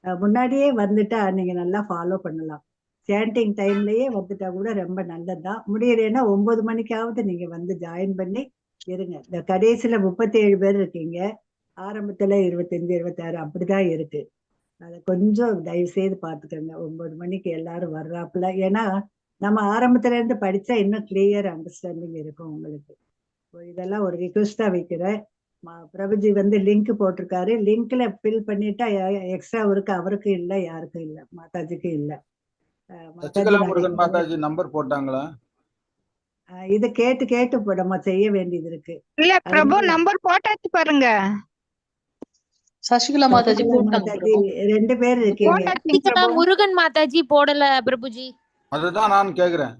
முன்னாடியே வந்துட்டா நீங்க நல்லா ஃபாலோ பண்ணலாம். சேண்டிங் டைம்லயே வந்துட்டா கூட ரொம்ப நல்லதுதான். முடியலைன்னா 9 மணிக்காவது நீங்க வந்து ஜாயின் பண்ணி இருங்க. இந்த கடைசியில 37 பேர் இருக்கீங்க, ஆரம்பத்துல 25 26 அப்படிதான் இருக்கு. அதை கொஞ்சம் தயவு செய்து பார்த்துக்கோங்க. 9 மணிக்கு எல்லாரும் வர்றாப்புல. ஏன்னா நம்ம ஆரம்பத்துல இருந்து படிச்சா இன்னும் கிளியர் அண்டர்ஸ்டாண்டிங் இருக்கும் உங்களுக்கு. இதெல்லாம் ஒரு ரிக்வெஸ்டா வைக்கிறேன். பிரபுஜி வந்து லிங்க் போட்டிருக்காரு. லிங்க்ல ஃபில் பண்ணிட்டா எக்ஸ்ட்ரா ஒர்க் அவருக்கு இல்லை, யாருக்கும் இல்லை, மாதாஜிக்கு இல்லை. மாதாஜி நம்பர் போட்டாங்களா? இது கேட்டு கேட்டு நம்ம செய்ய வேண்டியது இருக்கு. இல்ல பிரபு, நம்பர் போட்டாச்சு பாருங்க. சசிகலா மாதாஜி மாதாஜி 2 பேர் இருக்கீங்க. முருகன் மாதாஜி போடல பிரபுஜி. அதுதான் நான் கேக்குறேன்.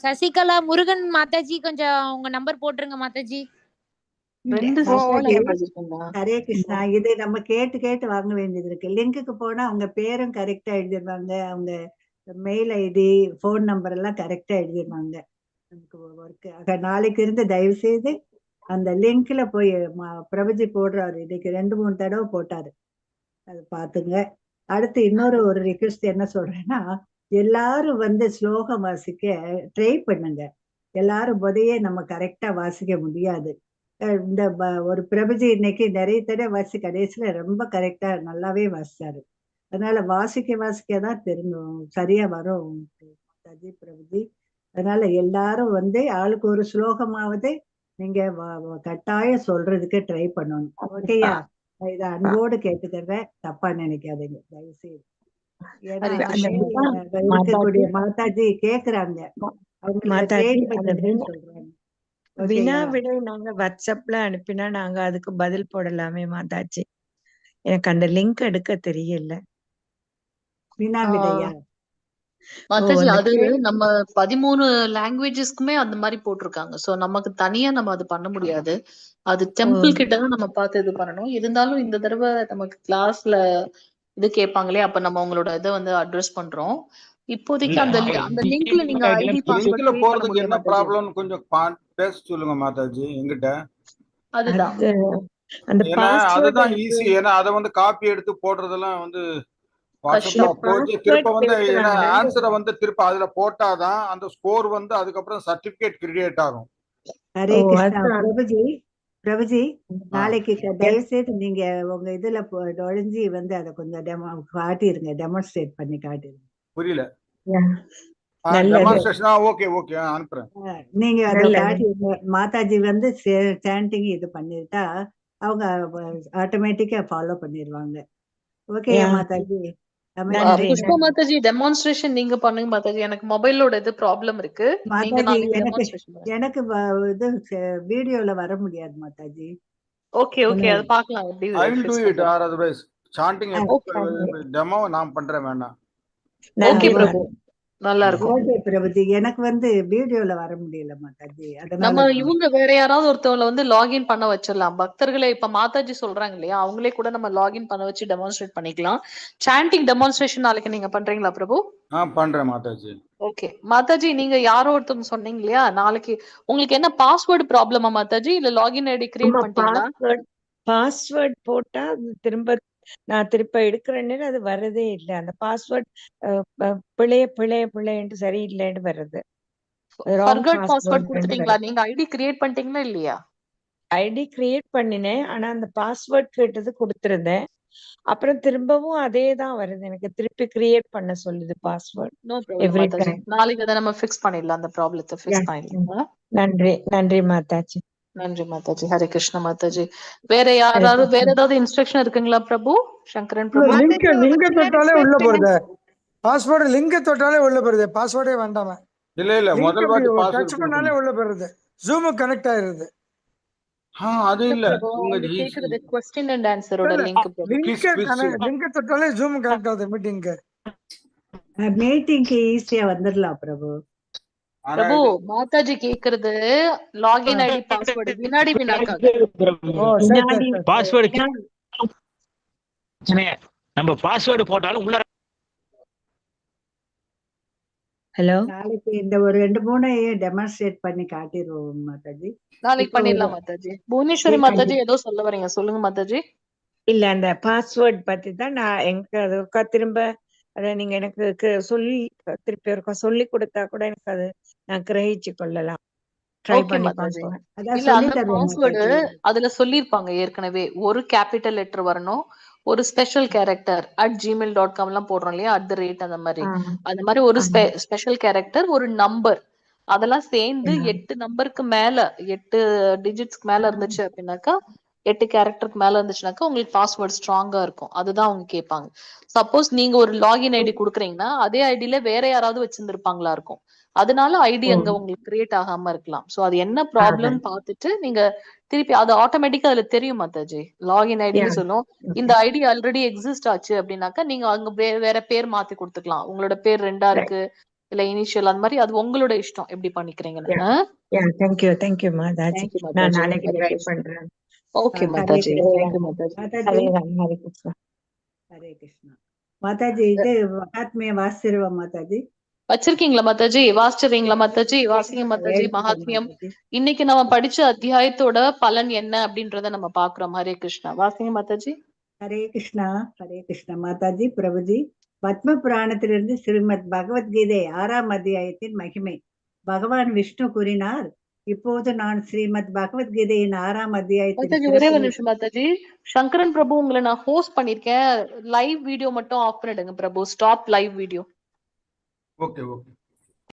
சசிகலா முருகன் மாதாஜி கொஞ்சம் உங்க நம்பர் போட்டுருங்க மாதாஜி. ஹரே கிருஷ்ணா. இது நம்ம கேட்டு கேட்டு வாங்க வேண்டியது இருக்கு. லிங்க்குக்கு போனா அவங்க பேரும் கரெக்டா எழுதிடுவாங்க, அவங்க மெயில் ஐடி போன் நம்பர் எல்லாம் கரெக்டா எழுதிடுவாங்க. நாளைக்கு இருந்து தயவு செய்து அந்த லிங்க்ல போய் பிரபுஜி போடுறாரு. இன்னைக்கு 2-3 தடவை போட்டாரு, அது பாத்துங்க. அடுத்து இன்னொரு ரிக்வெஸ்ட் என்ன சொல்றேன்னா, எல்லாரும் வந்து ஸ்லோகம் வாசிக்க ட்ரை பண்ணுங்க. எல்லாரும் போதையே நம்ம கரெக்டா வாசிக்க முடியாது. இந்த ஒரு பிரபுஜி இன்னைக்கு நிறைய தடவை வாசி கடைசியில ரொம்ப கரெக்டா நல்லாவே வாசிச்சாரு. அதனால வாசிக்கதான் தெரியும், சரியா வரும் மாதாஜி பிரபுஜி. அதனால எல்லாரும் வந்து ஆளுக்கு ஒரு ஸ்லோகமாவது நீங்க கட்டாயம் சொல்றதுக்கு ட்ரை பண்ணணும். ஓகேயா? இத அன்போடு கேட்டுக்கிறேன், தப்பா நினைக்காதீங்க தயவு செய்து. இருக்கக்கூடிய மாதாஜி கேக்குறாங்க, சொல்றாங்க. வினா விடை நாங்க வாட்ஸ்அப்ல அனுப்பினா நாங்க அதுக்கு பதில் போடலாமே மாதாஜி? எனக்கு அந்த லிங்க் எடுக்க தெரியல. வினா விடையா மாதாஜி? அது நம்ம 13 லாங்குவேஜஸ்க்குமே அந்த மாதிரி போட்டிருக்காங்க. சோ நமக்கு தனியா நம்ம அது பண்ண முடியாது. அது டெம்பிள் கிட்டதான் நம்ம பார்த்து இது பண்ணணும். இருந்தாலும் இந்த தடவை நமக்கு கிளாஸ்ல இது கேட்பாங்களே, அப்ப நம்ம உங்களோட இதை வந்து அட்ரஸ் பண்றோம். இப்போதைக்கு அந்த லிங்க்ல நீங்க ஐடி பாஸ்வேர்ட் போறதுக்கு என்ன ப்ராப்ளம் கொஞ்சம் பேச சொல்லுங்க மாதாஜி என்கிட்ட. அதுதான் அதுதான் ஈஸி. ஏன்னா அதை வந்து காப்பி எடுத்து போடுறதெல்லாம் வந்து திருப்ப வந்து ஆன்சரை வந்து திருப்ப அதுல போட்டாதான் அந்த ஸ்கோர் வந்து அதுக்கப்புறம் சர்டிபிகேட் கிரியேட் ஆகும். ஹரே கிருஷ்ணா. பிரபுஜி நாளைக்கு தயவு செய்து நீங்க உங்க இதுல நுழைஞ்சி வந்து அதை கொஞ்சம் காட்டிருங்க, டெமான்ஸ்ட்ரேட் பண்ணி காட்டிருங்க. புரியல? நீங்க அதை காட்டிருங்க. மாதாஜி வந்து சாண்டிங் இது பண்ணிட்டா அவங்க ஆட்டோமேட்டிக்கா ஃபாலோ பண்ணிடுவாங்க. ஓகே மாதாஜி? புஷ்பா மாதாஜி டெமான்ஸ்ட்ரேஷன் நீங்க பண்ணுங்க மாதாஜி. எனக்கு மொபைலோட இது ப்ராப்ளம் இருக்கு. எனக்கு இது வீடியோல வர முடியாது மாதாஜி. ஓகே ஓகே, அது பார்க்கலாம். எப்படி I will do it or otherwise chanting demo நான் பண்றேன். வேண்டாம். ஓகே பிரபு, நல்லா இருக்கும். ஓகே பிரபுஜி, எனக்கு வந்து வீடியோல வர முடியல மாதாஜி. நம்ம இவங்க வேற யாராவது ஒருத்தவங்களை வந்து லாகின் பண்ண வச்சிடலாம். பக்தர்களை இப்ப மாதாஜி சொல்றாங்க இல்லையா, அவங்களே கூட நம்ம லாகின் பண்ண வச்சு டெமான்ஸ்ட்ரேட் பண்ணிக்கலாம். சாண்டிங் டெமான்ஸ்ட்ரேஷன் நாளைக்கு நீங்க பண்றீங்களா பிரபு? பண்றேன் மாதாஜி. ஓகே மாதாஜி, நீங்க யாரோ ஒருத்தவங்க சொன்னீங்க இல்லையா, நாளைக்கு உங்களுக்கு என்ன பாஸ்வேர்டு ப்ராப்ளமா மாதாஜி, இல்ல லாகின் ஐடி கிரியேட் பண்ணிட்டீங்களா? பாஸ்வேர்ட் போட்டா நான் திருப்ப எடுக்கிறேன்னு அது வரதே இல்லை. அந்த பாஸ்வேர்ட் பிழைன்னு சரியில்லைன்னு வருது. நீங்க ஐடி கிரியேட் பண்ணிட்டீங்களா இல்லையா? ஐடி கிரியேட் பண்ணினேன், ஆனா அந்த பாஸ்வேர்ட் கேட்டது கொடுத்திருந்தேன். அப்புறம் திரும்பவும் அதே தான் வருது, எனக்கு திருப்பி கிரியேட் பண்ண சொல்லுது பாஸ்வேர்ட். நாளைக்கு அதை நம்ம ஃபிக்ஸ் பண்ணிடலாம், அந்த ப்ராப்ளத்தை ஃபிக்ஸ் பண்ணிடலாம். நன்றி மாதாஜி. நன்றி மாதாஜி. ஹரே கிருஷ்ண மாதாஜி. வேற யாராவது வேற ஏதாவது இன்ஸ்ட்ரக்ஷன் இருக்குங்களா பிரபு? சங்கரன் பிரபு. லிங்க் தொட்டாலே உள்ள போறது, பாஸ்வேர்ட் லிங்க் தொட்டாலே உள்ள போறது, பாஸ்வேர்டே வேண்டாமா? இல்ல முதல் வாட்டி டச் பண்ணாலே உள்ள போறது, Zoom கனெக்ட் ஆயிருது. அது இல்ல, உங்க கேக்குறது क्वेश्चन அண்ட் ஆன்சரோட லிங்க் தொட்டாலே Zoom கனெக்ட் ஆகுது மீட்டிங்க்கு. மீட்டிங்க்கு ஈஸியா வந்துடலாம் பிரபு. ஆனா பிரபு இது மாதாஜி கேக்குறது லாகின் ஐடி பாஸ்வேர்டு வினாடி வினாக்காக. ஓ சரி சரி சரி பாஸ்வேர்டு நம்ம பாஸ்வேர்டு போட்டாலும் உள்ள ஹலோ நாளைக்கு இந்த ஒரு 2-3 டெமான்ஸ்ட்ரேட் பண்ணி காட்டிடுவோம் மாதாஜி. நாளைக்கு இப்போ பண்ணிடலாம் மாதாஜி. புவனேஸ்வரி மாதாஜி ஏதோ சொல்ல வரீங்க, சொல்லுங்க மாதாஜி. இல்ல அந்த பாஸ்வேர்ட் பத்தி தான் நான் எனக்கு அது திரும்ப அதை நீங்க எனக்கு சொல்லி திருப்பி ஒருக்கா சொல்லி கொடுத்தா கூட எனக்கு அது நான் கிரகிச்சு கொள்ளலாம். ட்ரை ஓகே பண்ணி மாதாஜி. பார்ப்பேன். அதான் இல்ல சொல்லி அந்த தருவோம் பாஸ்வேர்டு மாதாஜி. அதுல சொல்லிருப்பாங்க ஏற்கனவே. ஒரு கேபிட்டல் லெட்டர் வரணும், ஒரு ஸ்பெஷல் கேரக்டர் @gmail.com எல்லாம் போடுறோம் இல்லையா, @ அந்த மாதிரி. அந்த மாதிரி ஒரு ஸ்பெஷல் கேரக்டர், ஒரு நம்பர், அதெல்லாம் சேர்ந்து 8 நம்பருக்கு மேல 8 டிஜிட்ஸ்க்கு மேல இருந்துச்சு அப்படின்னாக்கா, 8 கேரக்டருக்கு மேல இருந்துச்சுனாக்கா உங்களுக்கு பாஸ்வேர்ட் ஸ்ட்ராங்கா இருக்கும். அதுதான் அவங்க கேட்பாங்க. சப்போஸ் நீங்க ஒரு லாகின் ஐடி கொடுக்குறீங்கன்னா அதே ஐடியில வேற யாராவது வச்சிருந்திருப்பாங்களா இருக்கும். அதனால ஐடி அங்க உங்களுக்கு கிரியேட் ஆகாம இருக்கலாம். சோ அது என்ன ப்ராப்ளம் பார்த்துட்டு நீங்க திருப்பி அது ஆட்டோமேட்டிக்கா அதுல தெரியும் மாதாஜி. லாகின் ஐடின்னு சொல்லும். இந்த ஐடி ஆல்ரெடி எக்ஸிஸ்ட் ஆச்சு அப்படின்னாக்கா நீங்க அங்க வேற பேர் மாத்தி கொடுத்துக்கலாம். உங்களோட பேர் 2ஆ இருக்கு இல்ல இனிஷியல், அந்த மாதிரி அது உங்களோட இஷ்டம் எப்படி பண்ணிக்கிறீங்கன்னு. தேங்க்யூ மாதாஜி. தேங்க்யூ நான் மாதாஜி. நாளைக்கு ட்ரை பண்றேன். ஓகே ஹரே மாதாஜி. கிருஷ்ணா தேங்க்யூ மாதாஜி. மாதாஜி. ஹரே கிருஷ்ணா. ஹரே கிருஷ்ணா மாதாஜி. இது மகாத்மிய வாசிருவா மாதாஜி. வச்சிருக்கீங்களா மாதாஜி? வாசிச்சிடுறீங்களா மாதாஜி? வாசிங்க மாதாஜி. மகாத்மியம் மாதாஜி. இன்னைக்கு நம்ம படிச்ச அத்தியாயத்தோட பலன் என்ன அப்படின்றத நம்ம பாக்குறோம். ஹரே கிருஷ்ணா. வாசிங்க மாதாஜி. ஹரே கிருஷ்ணா. ஹரே கிருஷ்ணா மாதாஜி. பிரபுஜி, பத்ம புராணத்திலிருந்து ஸ்ரீமத் பகவத்கீதை 6ஆம் அத்தியாயத்தின் மகிமை. பகவான் விஷ்ணு கூறினார், இப்போது நான் ஸ்ரீமத் பகவத்கீதையின் 6ஆம் அத்தியாயத்தின் மாதாஜி ஒரே ஒரு நிமிஷம் மாதாஜி. சங்கரன் பிரபு உங்களை நான் ஹோஸ்ட் பண்ணிருக்கேன். லைவ் வீடியோ மட்டும் ஆஃப் பண்ணிடுங்க Prabhu. Stop live video. Okay okay.